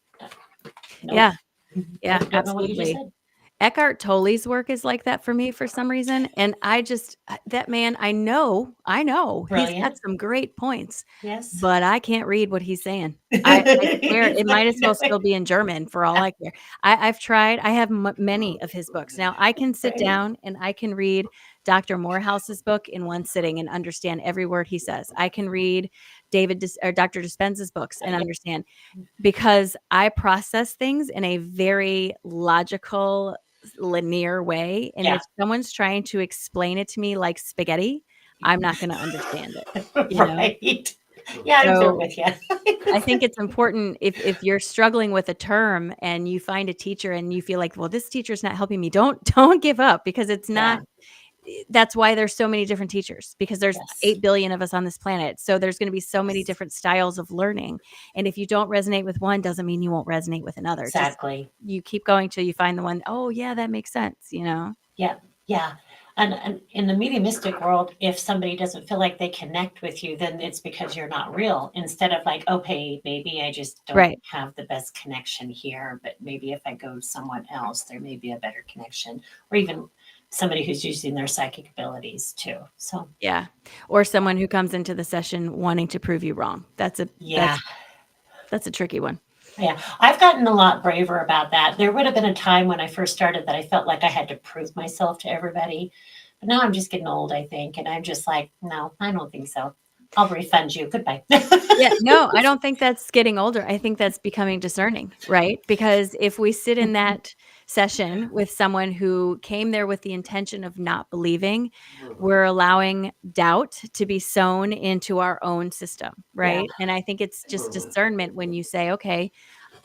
nope, Yeah. Yeah, nope, don't know what you just absolutely. said. Eckhart Tolle's work is like that for me for some reason, and I just that man, I know he's got Brilliant. some great points, Yes. but I can't read what he's saying. I swear It's it like, might as no, well still be in German for all I care. I've tried. I have many of his books. Now I can sit right? down and I can read Dr. Morehouse's book in one sitting and understand every word he says. I can read or Dr. Dispenza's books and Yeah. understand because I process things in a very logical, linear way, and Yeah. if someone's trying to explain it to me like spaghetti, I'm not gonna understand it, you know? Right. Yeah, I'm there So, with you. I think it's important if you're struggling with a term and you find a teacher and you feel like, "Well, this teacher's not helping me," don't don't give up because it's Yeah. not that's why there's so many different teachers because there's Yes. 8 billion of us on this planet. So there's going to be so many Yes. different styles of learning. And if you don't resonate with one, doesn't mean you won't resonate with another. Just Exactly. you keep going till you find the one, oh yeah, that makes sense. Yeah. Yeah. And in the mediumistic world, if somebody doesn't feel like they connect with you, then it's because you're not real. Instead of like, okay, maybe I just don't Right. have the best connection here, but maybe if I go to someone else, there may be a better connection, or even somebody who's using their psychic abilities too. So Yeah. Or someone who comes into the session wanting to prove you wrong. That's a yeah. that's a tricky one. Yeah, I've gotten a lot braver about that. There would have been a time when I first started that I felt like I had to prove myself to everybody. But now I'm just getting old, I think. And I'm just like, no, I don't think so. I'll refund you. Goodbye. Yeah, no, I don't think that's getting older. I think that's becoming discerning, right? Because if we sit in that session with someone who came there with the intention of not believing, we're allowing doubt to be sown into our own system, Yeah. right? And I think it's just discernment when you say, okay,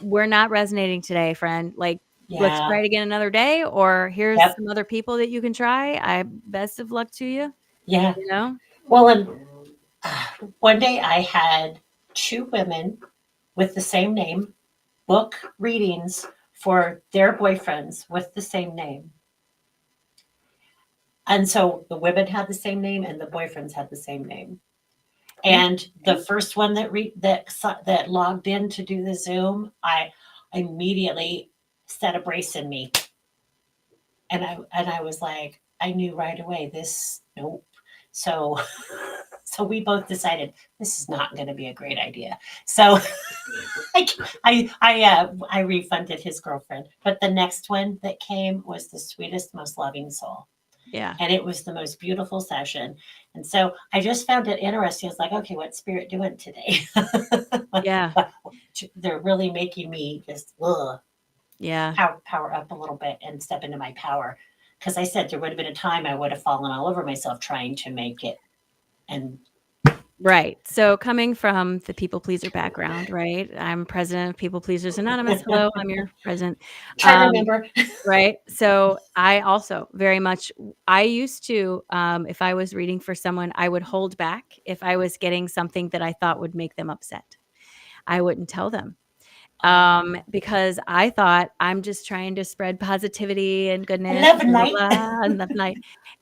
we're not resonating today, friend. Like, let's Yeah. try it again another day, or here's Yep. some other people that you can try. I best of luck to you, Yeah. you know? Well, and one day I had 2 women with the same name book readings for their boyfriends with the same name. And so the women had the same name and the boyfriends had the same name. And the first one that logged in to do the Zoom, I immediately set a brace in me, and I was like, I knew right away this nope. So so we both decided this is not going to be a great idea. So I refunded his girlfriend, but the next one that came was the sweetest, most loving soul. Yeah. And it was the most beautiful session. And so I just found it interesting. I was like, okay, what's spirit doing today? Yeah. They're really making me just Yeah. power up a little bit and step into my power. Because I said there would have been a time I would have fallen all over myself trying to make it. And Right. So coming from the people pleaser background, right? I'm president of People Pleasers Anonymous. Hello, I'm your president. try to remember. Right. So I also very much, I used to, if I was reading for someone, I would hold back if I was getting something that I thought would make them upset. I wouldn't tell them. Because I thought I'm just trying to spread positivity and goodness, Love blah, blah, night. blah, and love night.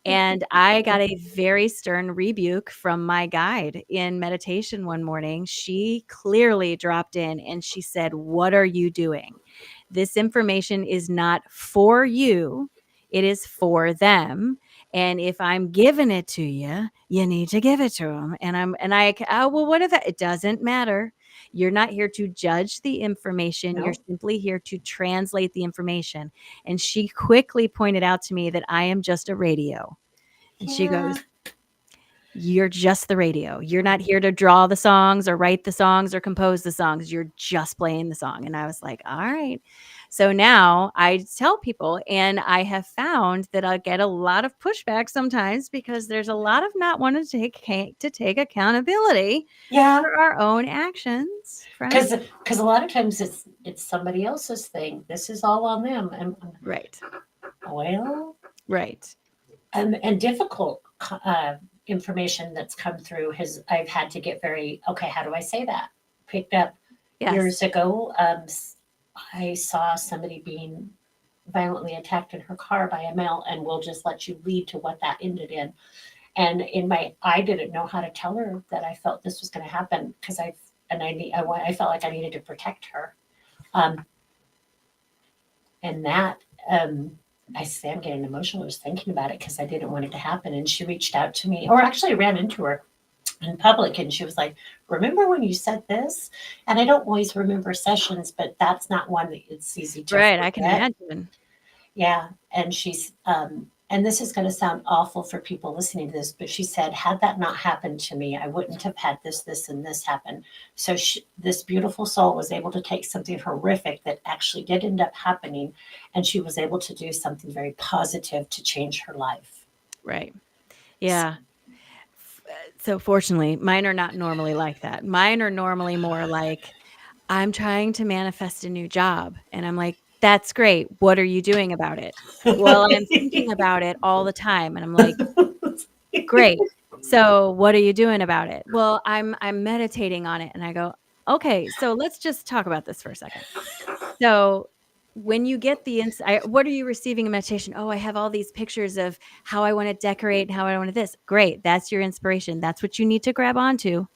And I got a very stern rebuke from my guide in meditation one morning. She clearly dropped in and she said, "What are you doing? This information is not for you. It is for them. And if I'm giving it to you, you need to give it to them." Well, what if that? It doesn't matter. You're not here to judge the information. You're Nope. simply here to translate the information. And she quickly pointed out to me that I am just a radio. And she goes, "You're just the radio. You're not here to draw the songs or write the songs or compose the songs. You're just playing the song." And I was like, all right. So now I tell people, and I have found that I get a lot of pushback sometimes because there's a lot of not wanting to take accountability Yeah. for our own actions. Friends. Because a lot of times it's somebody else's thing. This is all on them. And Right. well, Right. and difficult information that's come through I've had to get very okay. How do I say that? Picked up years Yes. ago. I saw somebody being violently attacked in her car by a male, and we'll just let you lead to what that ended in. And I didn't know how to tell her that I felt this was going to happen because I felt like I needed to protect her. Um, and that I say I'm getting emotional just thinking about it because I didn't want it to happen. And she reached out to me, or actually I ran into her in public, and she was like, "Remember when you said this?" And I don't always remember sessions, but that's not one that it's easy to Right. forget. I can imagine. Yeah, and and this is going to sound awful for people listening to this, but she said, had that not happened to me, I wouldn't have had this, and this happen. So this beautiful soul was able to take something horrific that actually did end up happening, and she was able to do something very positive to change her life. Right. Yeah. So fortunately, mine are not normally like that. Mine are normally more like, I'm trying to manifest a new job. And I'm like, that's great. What are you doing about it? Well, I'm thinking about it all the time. And I'm like, great. So what are you doing about it? Well, I'm meditating on it. And I go, okay, so let's just talk about this for a second. So when you get the insight, what are you receiving in meditation? Oh, I have all these pictures of how I want to decorate and how I want to this. Great. That's your inspiration. That's what you need to grab onto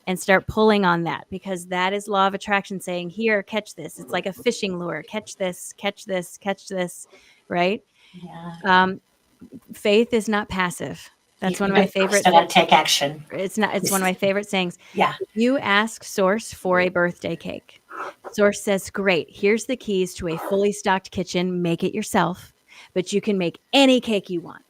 and start pulling on that, because that is law of attraction saying, here, catch this. It's like a fishing lure. Catch this, catch this, catch this. Right. Yeah. Faith is not passive. That's one of my favorite. Still got to take action. It's not. It's one of my favorite sayings. Yeah. If you ask Source for a birthday cake, Source says, great, here's the keys to a fully stocked kitchen. Make it yourself, but you can make any cake you want.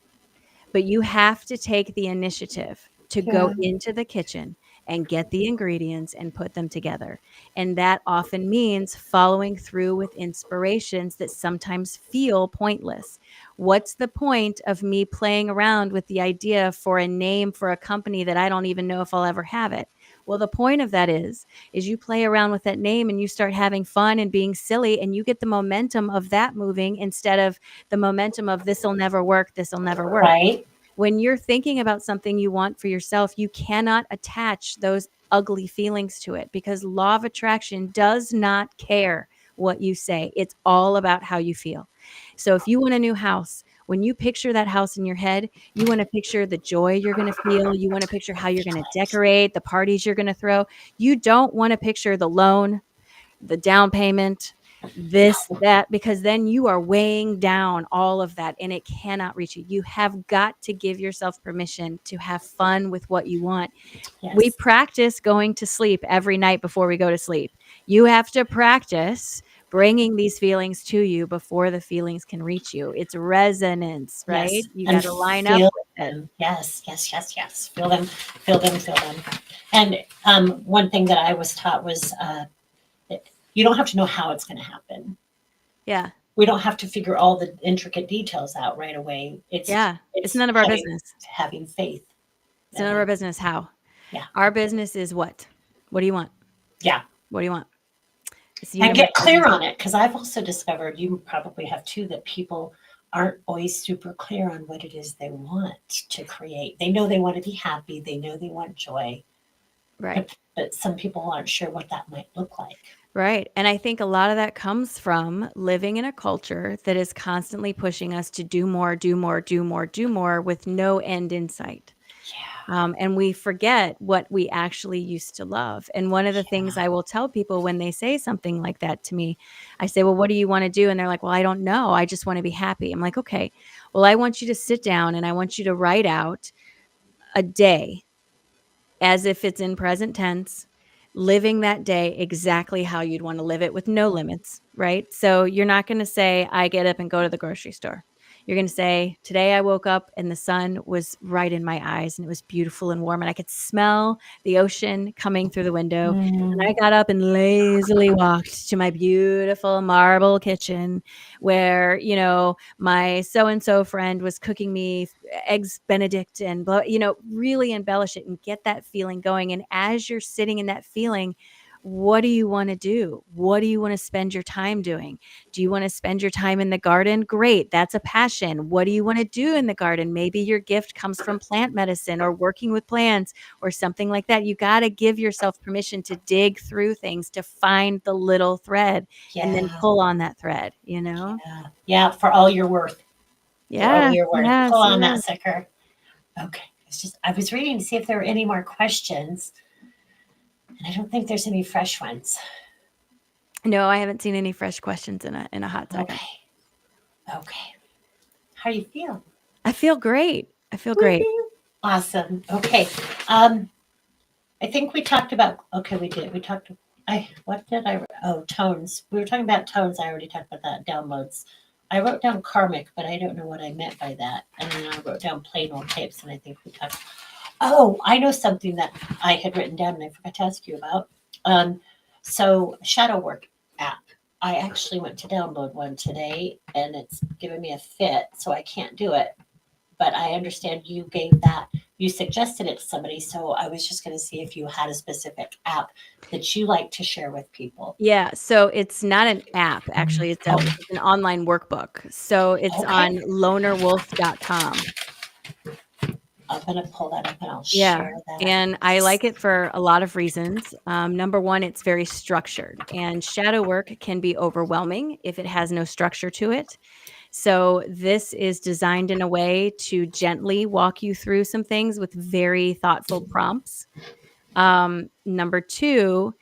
But you have to take the initiative to go into the kitchen and get the ingredients and put them together. And that often means following through with inspirations that sometimes feel pointless. What's the point of me playing around with the idea for a name for a company that I don't even know if I'll ever have it? Well, the point of that is you play around with that name and you start having fun and being silly, and you get the momentum of that moving instead of the momentum of this will never work, this will never work. Right. When you're thinking about something you want for yourself, you cannot attach those ugly feelings to it, because law of attraction does not care what you say. It's all about how you feel. So if you want a new house, when you picture that house in your head, you want to picture the joy you're going to feel. You want to picture how you're going to decorate, the parties you're going to throw. You don't want to picture the loan, the down payment, this, that, because then you are weighing down all of that and it cannot reach you. You have got to give yourself permission to have fun with what you want. We Yes. practice going to sleep every night before we go to sleep. You have to practice bringing these feelings to you before the feelings can reach you. It's resonance, right? Yes. You And got to line up feel with it. them. Yes, yes, yes, yes. Feel them, feel them, feel them. And one thing that I was taught was that you don't have to know how it's going to happen. Yeah. We don't have to figure all the intricate details out right away. It's Yeah. It's none of our business. having faith. It's none of our business how. Yeah. Our business is what? What do you want? Yeah. What do you want? It's And get universal. clear on it, because I've also discovered, you probably have too, that people aren't always super clear on what it is they want to create. They know they want to be happy, they know they want joy, Right. but some people aren't sure what that might look like. Right. And I think a lot of that comes from living in a culture that is constantly pushing us to do more, do more, do more, do more with no end in sight. Yeah. And we forget what we actually used to love. And one of the things I will tell people when they say something like that to me, I say, well, what do you want to do? And they're like, well, I don't know. I just want to be happy. I'm like, okay, well, I want you to sit down and I want you to write out a day as if it's in present tense, living that day exactly how you'd want to live it with no limits, right? So you're not going to say, I get up and go to the grocery store. You're going to say, today I woke up and the sun was right in my eyes and it was beautiful and warm and I could smell the ocean coming through the window. And I got up and lazily walked to my beautiful marble kitchen where, my so-and-so friend was cooking me eggs Benedict and really embellish it and get that feeling going. And as you're sitting in that feeling, what do you want to do? What do you want to spend your time doing? Do you want to spend your time in the garden? Great. That's a passion. What do you want to do in the garden? Maybe your gift comes from plant medicine or working with plants or something like that. You got to give yourself permission to dig through things, to find the little thread and then pull on that thread, Yeah, for all you're worth. For all Yeah. you're worth. Yes, Pull on yes. that sucker. Okay. I was reading to see if there were any more questions. And I don't think there's any fresh ones. No, I haven't seen any fresh questions in a hot second. Okay. How do you feel? I feel great. I feel great. Awesome. Okay. I think we talked about, we did. Tones. We were talking about tones. I already talked about that. Downloads. I wrote down karmic, but I don't know what I meant by that. And then I wrote down plain old tapes, and I think we talked. Oh, I know something that I had written down and I forgot to ask you about. So Shadow Work app. I actually went to download one today, and it's giving me a fit, so I can't do it. But I understand you suggested it to somebody, so I was just going to see if you had a specific app that you like to share with people. Yeah, so it's not an app, actually. It's an online workbook. So it's on lonerwolf.com. I'm going to pull that up and I'll Yeah, share that. and I like it for a lot of reasons. Number one, it's very structured, and shadow work can be overwhelming if it has no structure to it. So this is designed in a way to gently walk you through some things with very thoughtful prompts. Number two,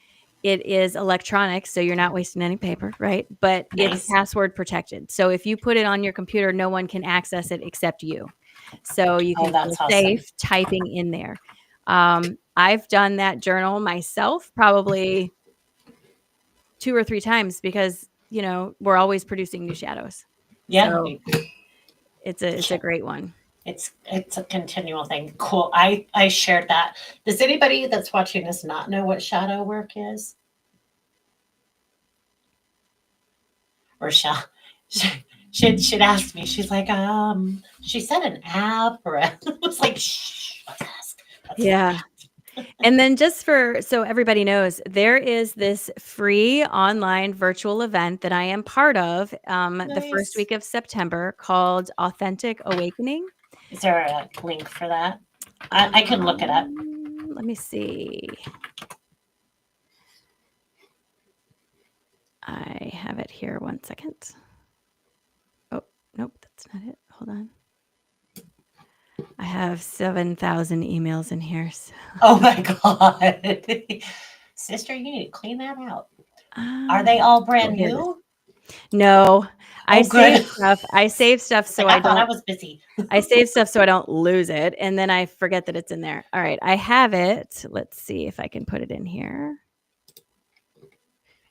it is electronic, so you're not wasting any paper, right? But it's password protected. So if you put it on your computer, no one can access it except you. So you can feel safe typing in there. I've done that journal myself probably 2 or 3 times because, we're always producing new shadows. Yeah. So it's a great one. It's a continual thing. Cool. I shared that. Does anybody that's watching this not know what shadow work is? Or she'd asked me. She's like, she said an app or I was like, shh, let's ask. Yeah. And then so everybody knows, there is this free online virtual event that I am part of the first week of September called Authentic Awakening. Is there a link for that? I can look it up. Let me see. I have it here. 1 second. Oh, nope, that's not it. Hold on. I have 7,000 emails in here. So, Oh my God. Sister, you need to clean that out. Are they um, all oh, brand here it is. new? No, I Oh, save good. stuff. I save stuff It's so like, I I thought I don't. was busy. I save stuff so I don't lose it, and then I forget that it's in there. All right, I have it. Let's see if I can put it in here.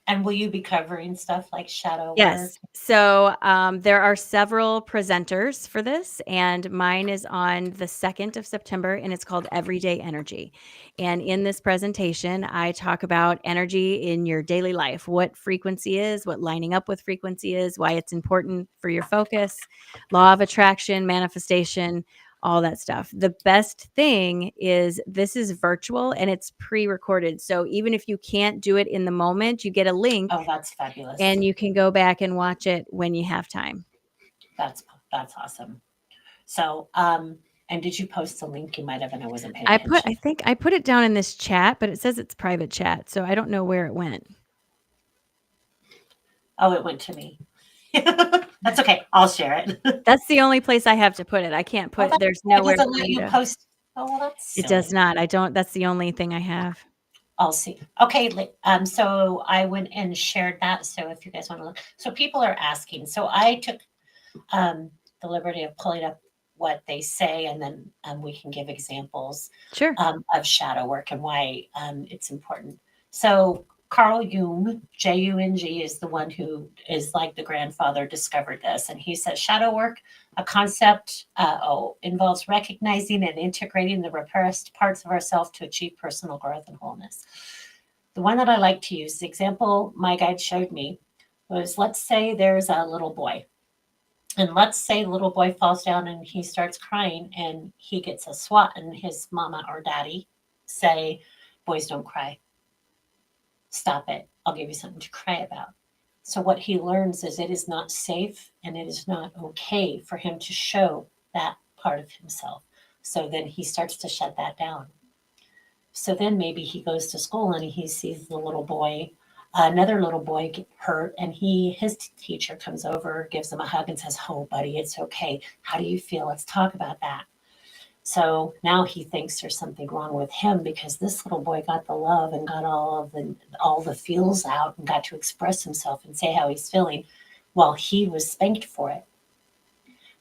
And will you be covering stuff like shadow work? Yes. So there are several presenters for this, and mine is on the 2nd of September, and it's called Everyday Energy. And in this presentation, I talk about energy in your daily life, what frequency is, what lining up with frequency is, why it's important for your focus, law of attraction, manifestation, all that stuff. The best thing is this is virtual and it's pre-recorded. So even if you can't do it in the moment, you get a link Oh, that's fabulous. and you can go back and watch it when you have time. That's awesome. So, and did you post the link? You might have, and I wasn't paying attention. I think I put it down in this chat, but it says it's private chat, so I don't know where it went. Oh, it went to me. That's okay. I'll share it. That's the only place I have to put it. I can't put. Well, There's it nowhere doesn't for let me you to. post. Oh, well, that's It silly. does not. I don't. That's the only thing I have. I'll see. Okay. So I went and shared that. So if you guys want to look, so people are asking. So I took the liberty of pulling up what they say, and then we can give examples Sure. of shadow work and why it's important. So Carl Jung, Jung, is the one who is like the grandfather, discovered this. And he says shadow work, a concept, involves recognizing and integrating the repressed parts of ourselves to achieve personal growth and wholeness. The one that I like to use, the example my guide showed me was, let's say there's a little boy. And let's say the little boy falls down and he starts crying and he gets a swat, and his mama or daddy say, boys don't cry. Stop it. I'll give you something to cry about. So what he learns is it is not safe and it is not okay for him to show that part of himself. So then he starts to shut that down. So then maybe he goes to school and he sees the little boy, another little boy get hurt, and his teacher comes over, gives him a hug and says, oh buddy, it's okay. How do you feel? Let's talk about that. So now he thinks there's something wrong with him because this little boy got the love and got all the feels out and got to express himself and say how he's feeling while he was spanked for it.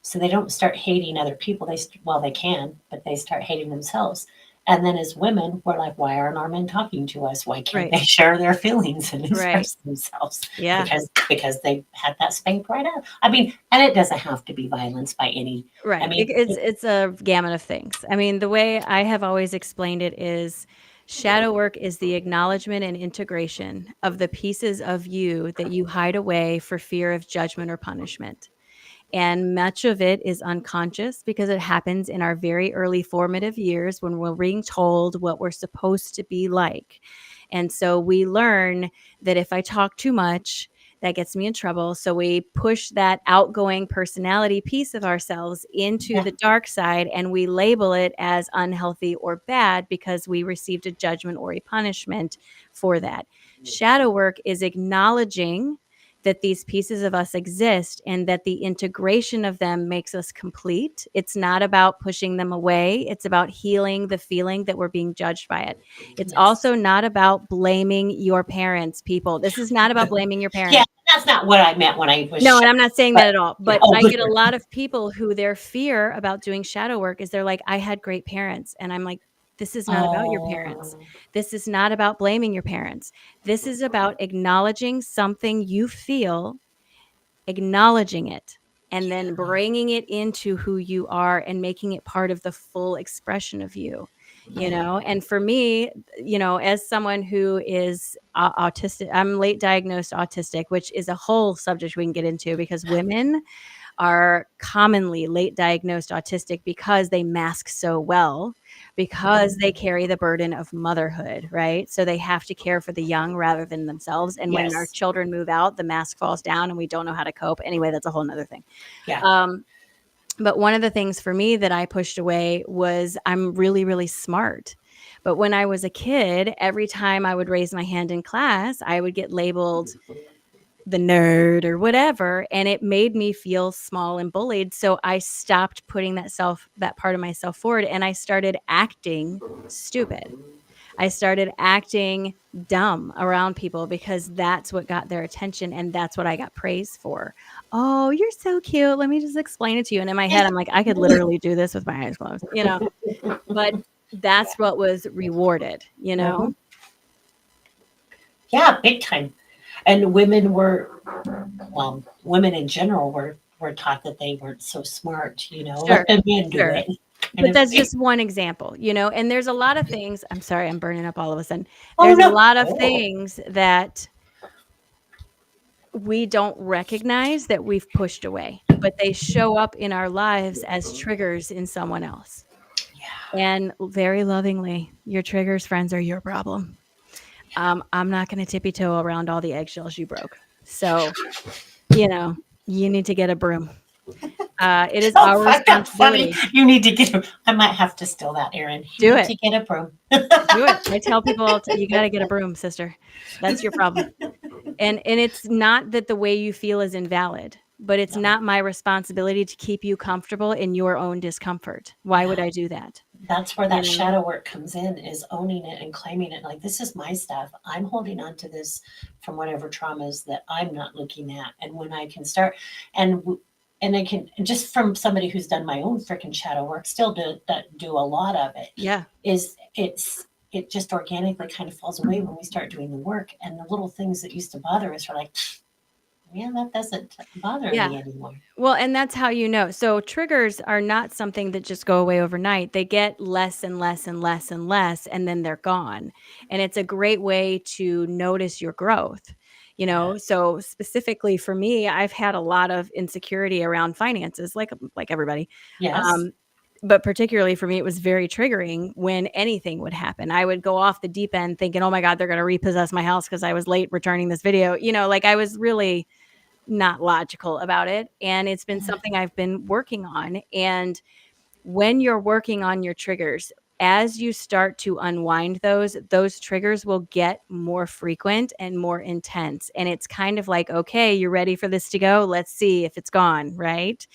So they don't start hating other people. They can, but they start hating themselves. And then as women, we're like, why aren't our men talking to us? Why can't they share their feelings and express themselves? Yeah. Because they had that spank right out. I mean, and it doesn't have to be violence by any. Right. I mean, it's a gamut of things. I mean, the way I have always explained it is shadow work is the acknowledgement and integration of the pieces of you that you hide away for fear of judgment or punishment. And much of it is unconscious because it happens in our very early formative years when we're being told what we're supposed to be like. And so we learn that if I talk too much, that gets me in trouble. So we push that outgoing personality piece of ourselves into the dark side, and we label it as unhealthy or bad because we received a judgment or a punishment for that. Shadow work is acknowledging that these pieces of us exist and that the integration of them makes us complete. It's not about pushing them away. It's about healing the feeling that we're being judged by it. It's also not about blaming your parents, people. This is not about blaming your parents. Yeah, that's not what I meant when I was. No, and I'm not saying that at all. But I get a good. lot of people who their fear about doing shadow work is they're like, I had great parents. And I'm like, this is not about your parents. This is not about blaming your parents. This is about acknowledging something you feel, acknowledging it, and then bringing it into who you are and making it part of the full expression of you, you know? And for me, you know, as someone who is autistic, I'm late diagnosed autistic, which is a whole subject we can get into because women are commonly late diagnosed autistic because they mask so well, because they carry the burden of motherhood, right? So they have to care for the young rather than themselves. And when our children move out, the mask falls down and we don't know how to cope. Anyway, that's a whole nother thing. Yeah. But one of the things for me that I pushed away was I'm really, really smart. But when I was a kid, every time I would raise my hand in class, I would get labeled the nerd or whatever, and it made me feel small and bullied. So I stopped putting that part of myself forward, and I started acting stupid. I started acting dumb around people because that's what got their attention and that's what I got praised for. "Oh, you're so cute. Let me just explain it to you." And in my head, I'm like, I could literally do this with my eyes closed, but that's what was rewarded, Mhm. Yeah, big time. And women in general were taught that they weren't so smart, Sure, let the men do sure. it kind But of that's thing. just one example, and there's a lot of things. I'm sorry, I'm burning up all of a sudden. Oh There's a no. lot of Oh, things that we don't recognize that we've pushed away, but they show up in our lives as triggers in someone else. yeah. And very lovingly, your triggers, friends, are your problem. I'm not gonna tippy-toe around all the eggshells you broke. So, you know, you need to get a broom. It is Oh, our I got funny. responsibility. You need to get him. I might have to steal that, Erin. You Do need it. to get a broom. Do it. I tell people all you gotta get a broom, sister. That's your problem. And it's not that the way you feel is invalid, but it's No, not my responsibility to keep you comfortable in your own discomfort. Why would yeah. I do that? That's where You that know? shadow work comes in, is owning it and claiming it. Like, this is my stuff. I'm holding on to this from whatever traumas that I'm not looking at. And when I can start, and and I can, just from somebody who's done my own freaking shadow work, still do a lot of it, Yeah. is it just organically kind of falls away when we start doing the work, and the little things that used to bother us are like, yeah, that doesn't bother Yeah. me anymore. Well, and that's how you know. So triggers are not something that just go away overnight. They get less and less and less and less, and then they're gone. And it's a great way to notice your growth. Yeah. So specifically for me, I've had a lot of insecurity around finances, like everybody. Yes. Um, but particularly for me, it was very triggering when anything would happen. I would go off the deep end thinking, "Oh my God, they're going to repossess my house because I was late returning this video." Like I was really not logical about it, and it's been Yeah. something I've been working on. And when you're working on your triggers, as you start to unwind those triggers will get more frequent and more intense, and it's kind of like, "Okay, you're ready for this to go? Let's see if it's gone," right?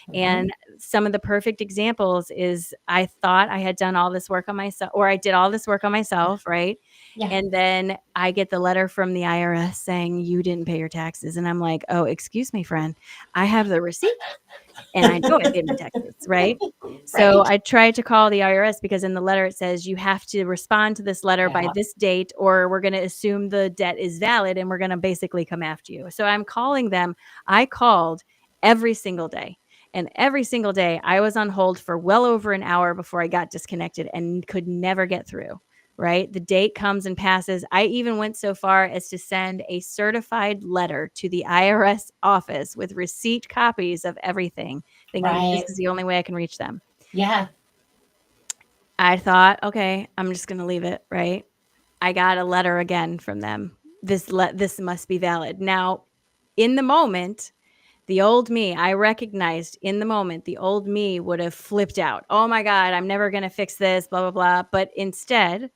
Mhm. And some of the perfect examples is I thought I had done all this work on myself, or I did all this work on myself, right? Yeah. And then I get the letter from the IRS saying you didn't pay your taxes. And I'm like, "Oh, excuse me, friend. I have the receipt and I know I paid my taxes," right? So Right. I tried to call the IRS because in the letter it says you have to respond to this letter by Yeah. this date, or we're going to assume the debt is valid and we're going to basically come after you. So I'm calling them. I called every single day. And every single day I was on hold for well over an hour before I got disconnected and could never get through. Right? The date comes and passes. I even went so far as to send a certified letter to the IRS office with receipt copies of everything, thinking this Right. is the only way I can reach them. Yeah. I thought, "Okay, I'm just gonna leave it," right? I got a letter again from them. This must be valid. Now, in the moment, the old me, I recognized in the moment, the old me would have flipped out. "Oh my God, I'm never gonna fix this, blah, blah, blah." But instead,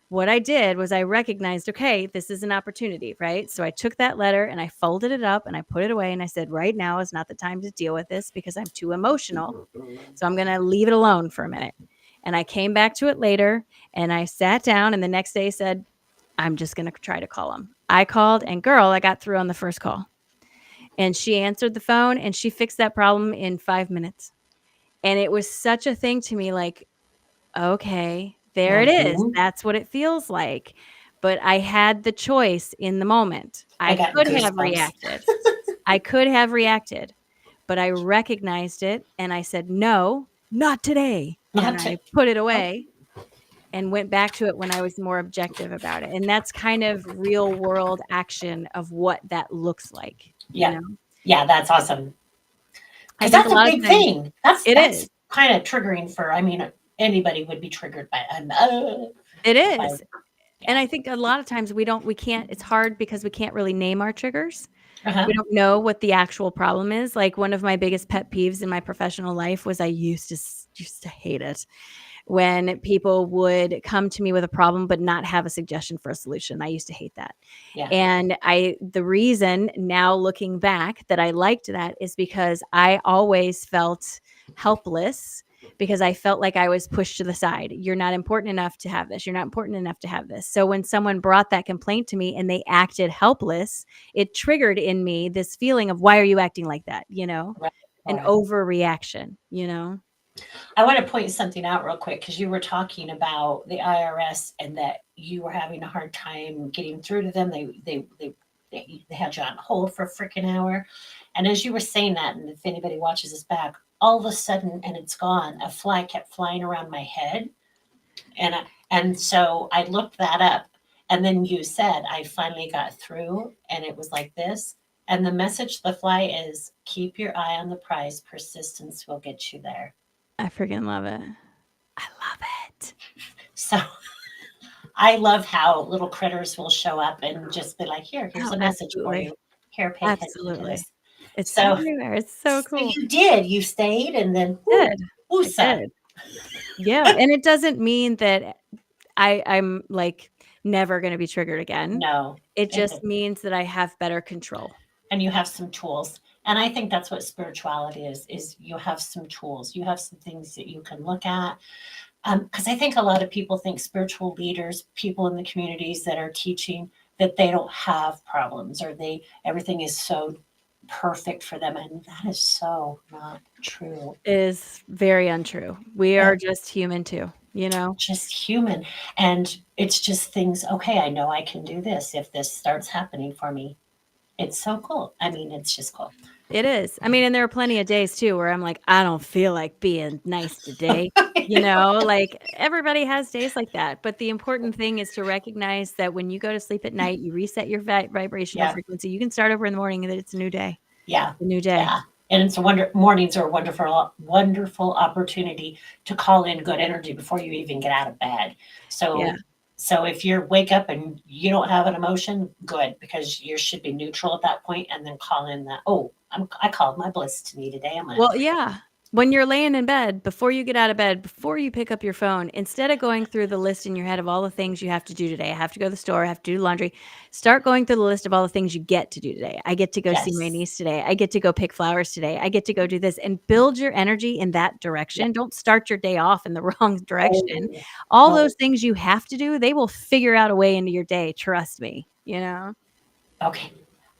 what I did was I recognized, okay, this is an opportunity, right? So I took that letter and I folded it up and I put it away and I said, right now is not the time to deal with this because I'm too emotional. So I'm going to leave it alone for a minute. And I came back to it later and I sat down and the next day said, I'm just going to try to call him. I called and girl, I got through on the first call. And she answered the phone and she fixed that problem in 5 minutes. And it was such a thing to me like, okay, there it is. Mhm. That's what it feels like. But I had the choice in the moment. I I got could have goosebumps. reacted. I could have reacted, but I recognized it and I said, "No, not today." And Not I to, put it oh, away and went back to it when I was more objective about it. And that's kind of real world action of what that looks like, you yeah. know? Yeah, that's awesome. I Because think a that's a lot of big times thing. That's it is. that's kind of triggering for, I mean, anybody would be triggered by, It by is. And yeah. I think a lot of times we can't, it's hard because we can't really name our triggers. We Uh-huh. don't know what the actual problem is. Like one of my biggest pet peeves in my professional life was I used to hate it. when people would come to me with a problem but not have a suggestion for a solution. I used to hate that. Yeah. And the reason now looking back that I liked that is because I always felt helpless because I felt like I was pushed to the side. You're not important enough to have this. You're not important enough to have this. So when someone brought that complaint to me and they acted helpless, it triggered in me this feeling of, why are you acting like that? Right. An Right. overreaction. I want to point something out real quick because you were talking about the IRS and that you were having a hard time getting through to them. They had you on hold for a freaking hour. And as you were saying that, and if anybody watches this back, all of a sudden, and it's gone, a fly kept flying around my head. And so I looked that up. And then you said, I finally got through, and it was like this. And the message to the fly is keep your eye on the prize. Persistence will get you there. I freaking love it. I love it. So I love how little critters will show up and just be like, here's Oh, a message for absolutely. you. Here, pay attention to Absolutely. this. It's So, everywhere. It's so so cool. you did. You stayed and then I woosa. did. Yeah. And it doesn't mean that I'm like never going to be triggered again. No. It just means that I have better control. And you have some tools. And I think that's what spirituality is you have some tools. You have some things that you can look at. Because I think a lot of people think spiritual leaders, people in the communities that are teaching, that they don't have problems or everything is so perfect for them. And that is so not true. It is very untrue. We are just human too, Just human. And it's just things, okay, I know I can do this if this starts happening for me. It's so cool. I mean, it's just cool. It is. I mean, and there are plenty of days too where I'm like, I don't feel like being nice today. Like everybody has days like that. But the important thing is to recognize that when you go to sleep at night, you reset your vibrational frequency. You can start over in the morning and that it's a new day. Yeah. A new day. Yeah. And it's mornings are a wonderful opportunity to call in good energy before you even get out of bed. So if you wake up and you don't have an emotion, good, because you should be neutral at that point, and then call in that. Oh, I called my bliss to me today. Well, yeah. When you're laying in bed, before you get out of bed, before you pick up your phone, instead of going through the list in your head of all the things you have to do today, I have to go to the store, I have to do laundry, start going through the list of all the things you get to do today. I get to go see my niece today. I get to go pick flowers today. I get to go do this and build your energy in that direction. Don't start your day off in the wrong direction. All those things you have to do, they will figure out a way into your day. Trust me, Okay.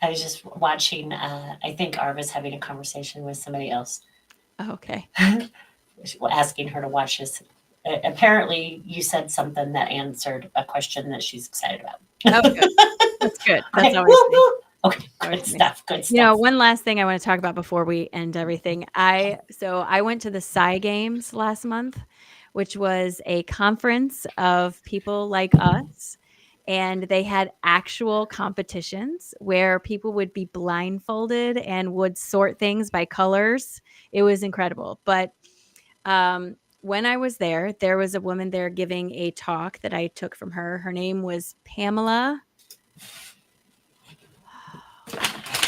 I was just watching, I think Arva's having a conversation with somebody else. Okay. Asking her to watch this. Apparently, you said something that answered a question that she's excited about. Oh, good. That's good. That's always nice. Okay, good stuff. Good stuff. One last thing I want to talk about before we end everything. I went to the Psy Games last month, which was a conference of people like us. And they had actual competitions where people would be blindfolded and would sort things by colors. It was incredible. But when I was there was a woman there giving a talk that I took from her. Her name was Pamela.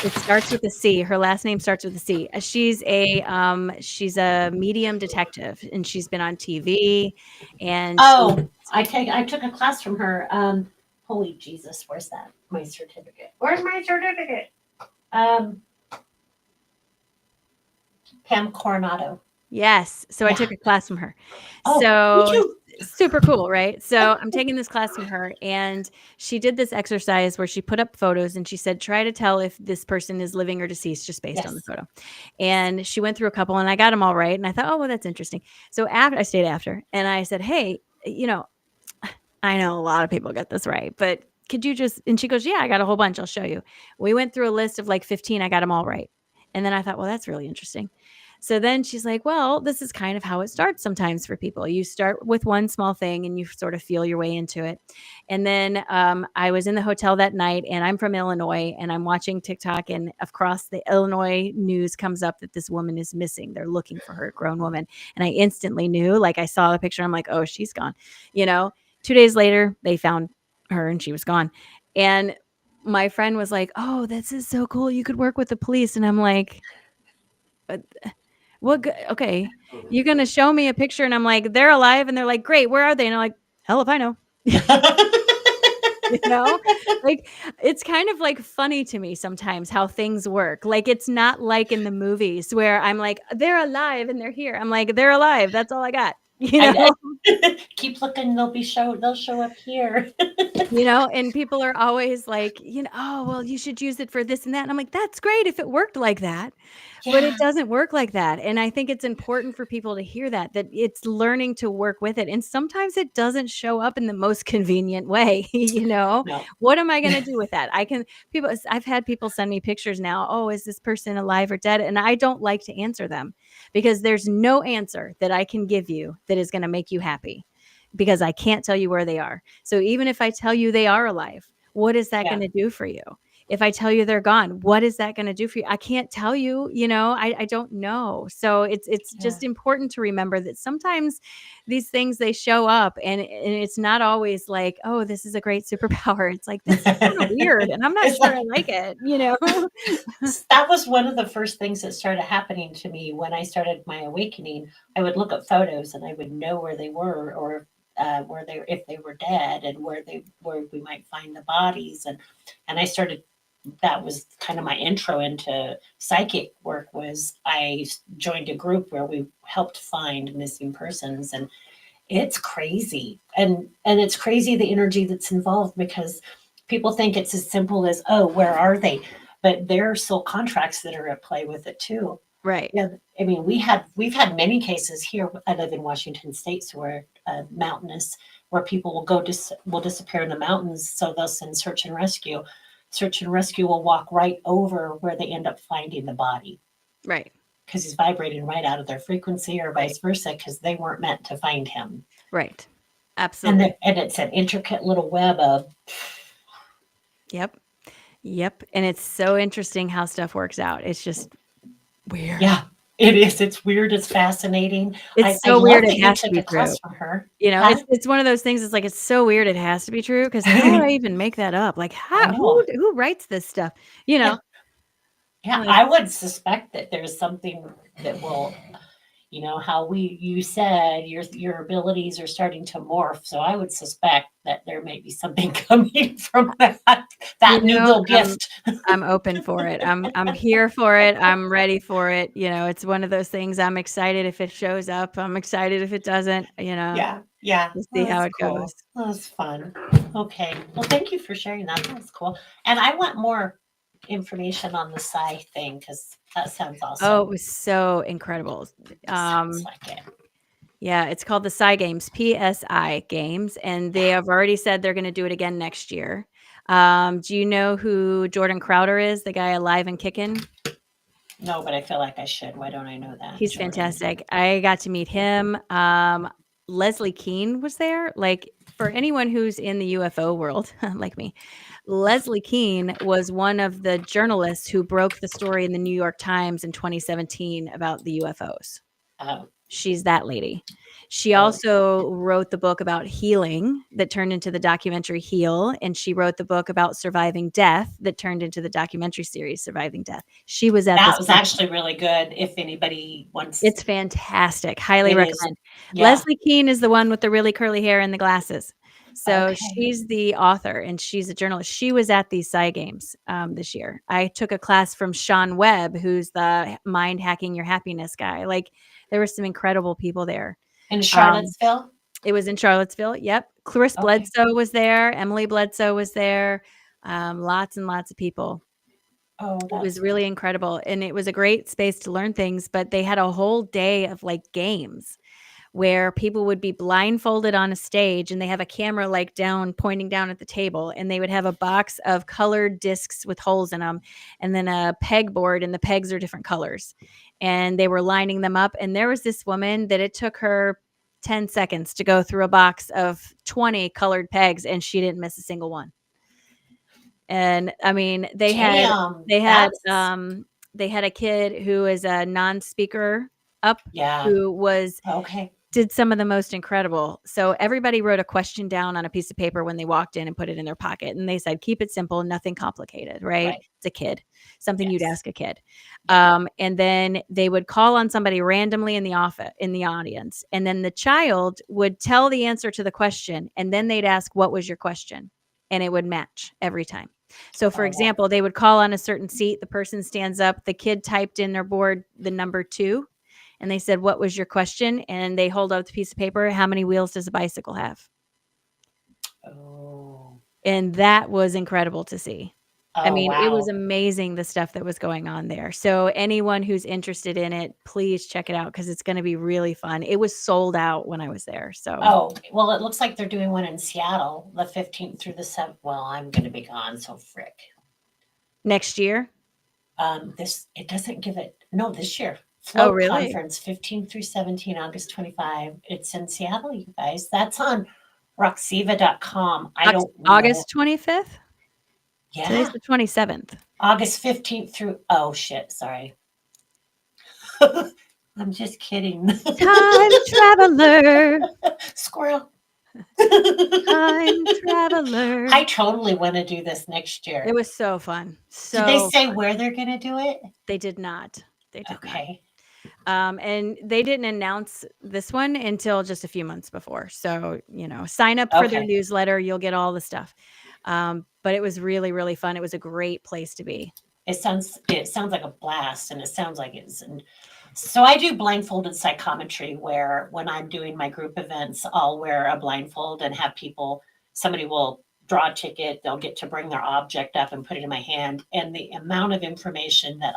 It starts with a C. Her last name starts with a C. She's a medium detective, and she's been on TV. And I took a class from her. Holy Jesus, where's that? My certificate. Where's my certificate? Pam Coronado. Yes. So I took a class from her. So super cool, right? So I'm taking this class from her, and she did this exercise where she put up photos and she said, try to tell if this person is living or deceased just based on the photo. And she went through a couple and I got them all right. And I thought, oh, well, that's interesting. So I stayed after and I said, hey, I know a lot of people get this right, but could you and she goes, yeah, I got a whole bunch. I'll show you. We went through a list of like 15. I got them all right. And then I thought, well, that's really interesting. So then she's like, well, this is kind of how it starts sometimes for people. You start with one small thing and you sort of feel your way into it. And then I was in the hotel that night, and I'm from Illinois, and I'm watching TikTok, and across the Illinois news comes up that this woman is missing. They're looking for her, a grown woman. And I instantly knew, like I saw the picture. I'm like, oh, she's gone. 2 days later, they found her and she was gone. And my friend was like, oh, this is so cool. You could work with the police. And I'm like, Well, okay. You're gonna show me a picture and I'm like, "They're alive," and they're like, "Great, where are they?" And I'm like, "Hell if I know." You know? Like, it's kind of, like, funny to me sometimes how things work. Like, it's not like in the movies where I'm like, "They're alive and they're here." I'm like, "They're alive, that's all I got." You I know. know? Keep looking, they'll show up here. You know, and people are always like, "Oh, well, you should use it for this and that." And I'm like, "That's great if it worked like that." But Yeah, it doesn't work like that, and I think it's important for people to hear that it's learning to work with it, and sometimes it doesn't show up in the most convenient way, you know? no. What am I gonna do with that? I've had people send me pictures now, "Oh, is this person alive or dead?" And I don't like to answer them because there's no answer that I can give you that is gonna make you happy because I can't tell you where they are. So even if I tell you they are alive, what is that Yeah, gonna do for you? If I tell you they're gone, what is that gonna do for you? I can't tell you, I don't know. So it's yeah. just important to remember that sometimes these things they show up and it's not always like, "Oh, this is a great superpower." It's like, "This is kinda weird, and I'm not It's sure I like like it," you know? that was one of the first things that started happening to me when I started my awakening. I would look at photos and I would know where they were or where they if they were dead and where we might find the bodies and I started that was kind of my intro into psychic work was I joined a group where we helped find missing persons and it's crazy and it's crazy the energy that's involved because people think it's as simple as oh where are they but there are still contracts that are at play with it too. Right, Yeah, I mean we've had many cases here. I live in Washington State, so we're mountainous, where people will will disappear in the mountains, so they'll send search and rescue. Search and rescue will walk right over where they end up finding the body right, because he's vibrating right out of their frequency, or right, vice versa, because they weren't meant to find him. right. And Absolutely. and it's an intricate little web of Yep, yep, and it's so interesting how stuff works out. It's just weird. yeah, it is. It's weird. It's fascinating. It's I so weird love it that you has to took be a true. class from her. You know, Huh? it's one of those things, it's like, it's so weird it has to be true because how would I even make that up? Like, I how know. who writes this stuff? You Yeah. know? Yeah, Like, I would suspect that there's something that will, how you said your abilities are starting to morph. So I would suspect that there may be something coming from that new little I'm gift. I'm open for it. I'm here for it. I'm ready for it. It's one of those things I'm excited if it shows up. I'm excited if it doesn't, Yeah, yeah. we'll see Oh, how that's it goes. cool. That was fun. Okay. Well, thank you for sharing that. That's cool. And I want more information on the Psy thing because that sounds Oh, it awesome. was so incredible. Sounds Um, like it. yeah, it's called the Psy Games, PSI Games, and they Yeah. have already said they're gonna do it again next year. Do you know who Jordan Crowder is, the guy Alive and Kickin'? No, but I feel like I should. Why don't I know that, He's Jordan? fantastic. I got to meet him. Leslie Kean was there. Like, for anyone who's in the UFO world, like me, Leslie Kean was one of the journalists who broke the story in the New York Times in 2017 about the UFOs. Oh, She's that lady. She oh, also wrote the book about healing that turned into the documentary Heal, and she wrote the book about surviving death that turned into the documentary series Surviving Death. She was at that this was conference. actually really good. If anybody wants, It's fantastic, highly it is. recommend. Yeah. Leslie Kean is the one with the really curly hair and the glasses. So Okay. she's the author and she's a journalist. She was at these Psy Games, this year. I took a class from Sean Webb, who's the mind hacking your happiness guy. Like, there were some incredible people there. In Um, Charlottesville. it was in Charlottesville, yep. Clarisse Okay. Bledsoe was there, Emily Bledsoe was there, lots and lots of people. Oh, It was that's really incredible, and it was a great space to learn things, but they had a whole day of, like, games where people would be blindfolded on a stage, and they have a camera, like, down pointing down at the table, and they would have a box of colored discs with holes in them, and then a pegboard, and the pegs are different colors, and they were lining them up, and there was this woman that it took her 10 seconds to go through a box of 20 colored pegs, and she didn't miss a single one. And I mean, damn. they had, That's um, they had a kid who is a non-speaker up yeah. who was Okay. did some of the most incredible. So everybody wrote a question down on a piece of paper when they walked in and put it in their pocket. And they said, keep it simple, nothing complicated, right? Right. It's a kid, something you'd Yes. ask a kid. Yeah. And then they would call on somebody randomly in the office, in the audience. And then the child would tell the answer to the question. And then they'd ask, what was your question? And it would match every time. So, for Oh, wow. example, they would call on a certain seat. The person stands up. The kid typed in their board the number 2, and they said, what was your question? And they hold up the piece of paper. How many wheels does a bicycle have? Oh. And that was incredible to see. I Oh, mean, it was wow. amazing the stuff that was going on there. So anyone who's interested in it, please check it out because it's going to be really fun. It was sold out when I was there. So Oh, well, it looks like they're doing one in Seattle, the 15th through the 7th. Well, I'm going to be gone, so frick. next year. It doesn't give it. No, this year. Oh, Float really? Conference, 15 through 17, August 25. It's in Seattle, you guys. That's on roxiva.com. I don't know. August 25th. Today's Yeah. the 27th. August 15th through, oh shit, sorry. I'm just kidding. Time traveler. Squirrel. Time traveler. I totally want to do this next year. It was so fun. Did they So say fun. where they're going to do it? They did not. They did not. Okay. And they didn't announce this one until just a few months before. So, sign up for their Okay. newsletter. You'll get all the stuff. But it was really, really fun. It was a great place to be. It sounds like a blast, and it sounds like it's. And so I do blindfolded psychometry, where when I'm doing my group events, I'll wear a blindfold and have people. Somebody will draw a ticket. They'll get to bring their object up and put it in my hand, and the amount of information that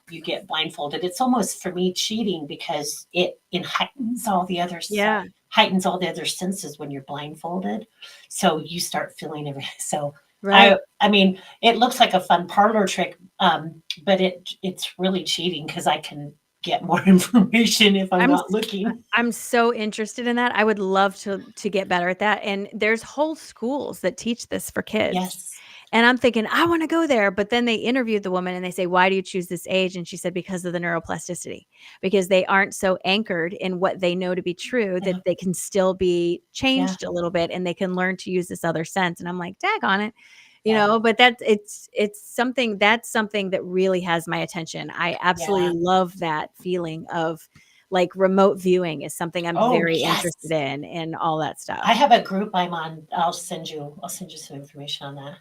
you get blindfolded, it's almost for me cheating because it heightens all the other Yeah. heightens all the other senses when you're blindfolded. So you start feeling everything. So Right. I mean, it looks like a fun parlor trick, but it's really cheating because I can get more information if I'm I'm not looking. I'm so interested in that. I would love to get better at that. And there's whole schools that teach this for kids. Yes. And I'm thinking, I want to go there. But then they interviewed the woman and they say, why do you choose this age? And she said, because of the neuroplasticity, because they aren't so anchored in what they know to be true Yeah. that they can still be Yeah. changed a little bit and they can learn to use this other sense. And I'm like, dag on it. Yeah. But it's something that really has my attention. I absolutely Yeah. love that feeling of like remote viewing is something I'm Oh, very yes. interested in and all that stuff. I have a group I'm on. I'll send you some information on that.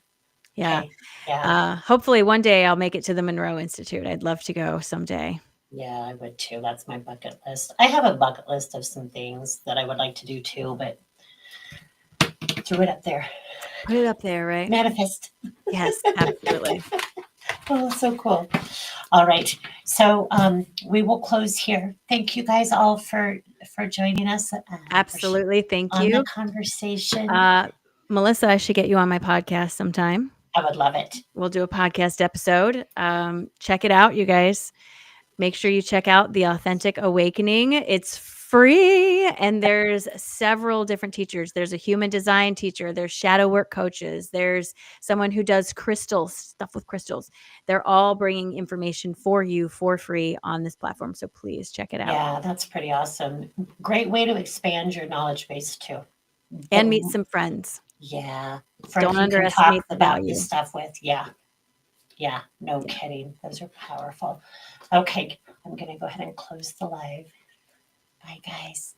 Yeah. Okay. Yeah. Hopefully one day I'll make it to the Monroe Institute. I'd love to go someday. Yeah, I would too. That's my bucket list. I have a bucket list of some things that I would like to do too, but threw it up there. Put it up there, right? Manifest. Yes, absolutely. Oh, so cool. All right. So we will close here. Thank you guys all for joining us. Absolutely. Thank On the you. conversation. Melissa, I should get you on my podcast sometime. I would love it. We'll do a podcast episode. Check it out, you guys. Make sure you check out The Authentic Awakening. It's free, and there's several different teachers. There's a human design teacher. There's shadow work coaches. There's someone who does crystals, stuff with crystals. They're all bringing information for you for free on this platform. So please check it out. Yeah, that's pretty awesome. Great way to expand your knowledge base too. And meet some friends. Yeah. Don't underestimate the about value. this stuff with. Yeah. Yeah. No kidding. Those are powerful. Okay. I'm going to go ahead and close the live. Bye, guys.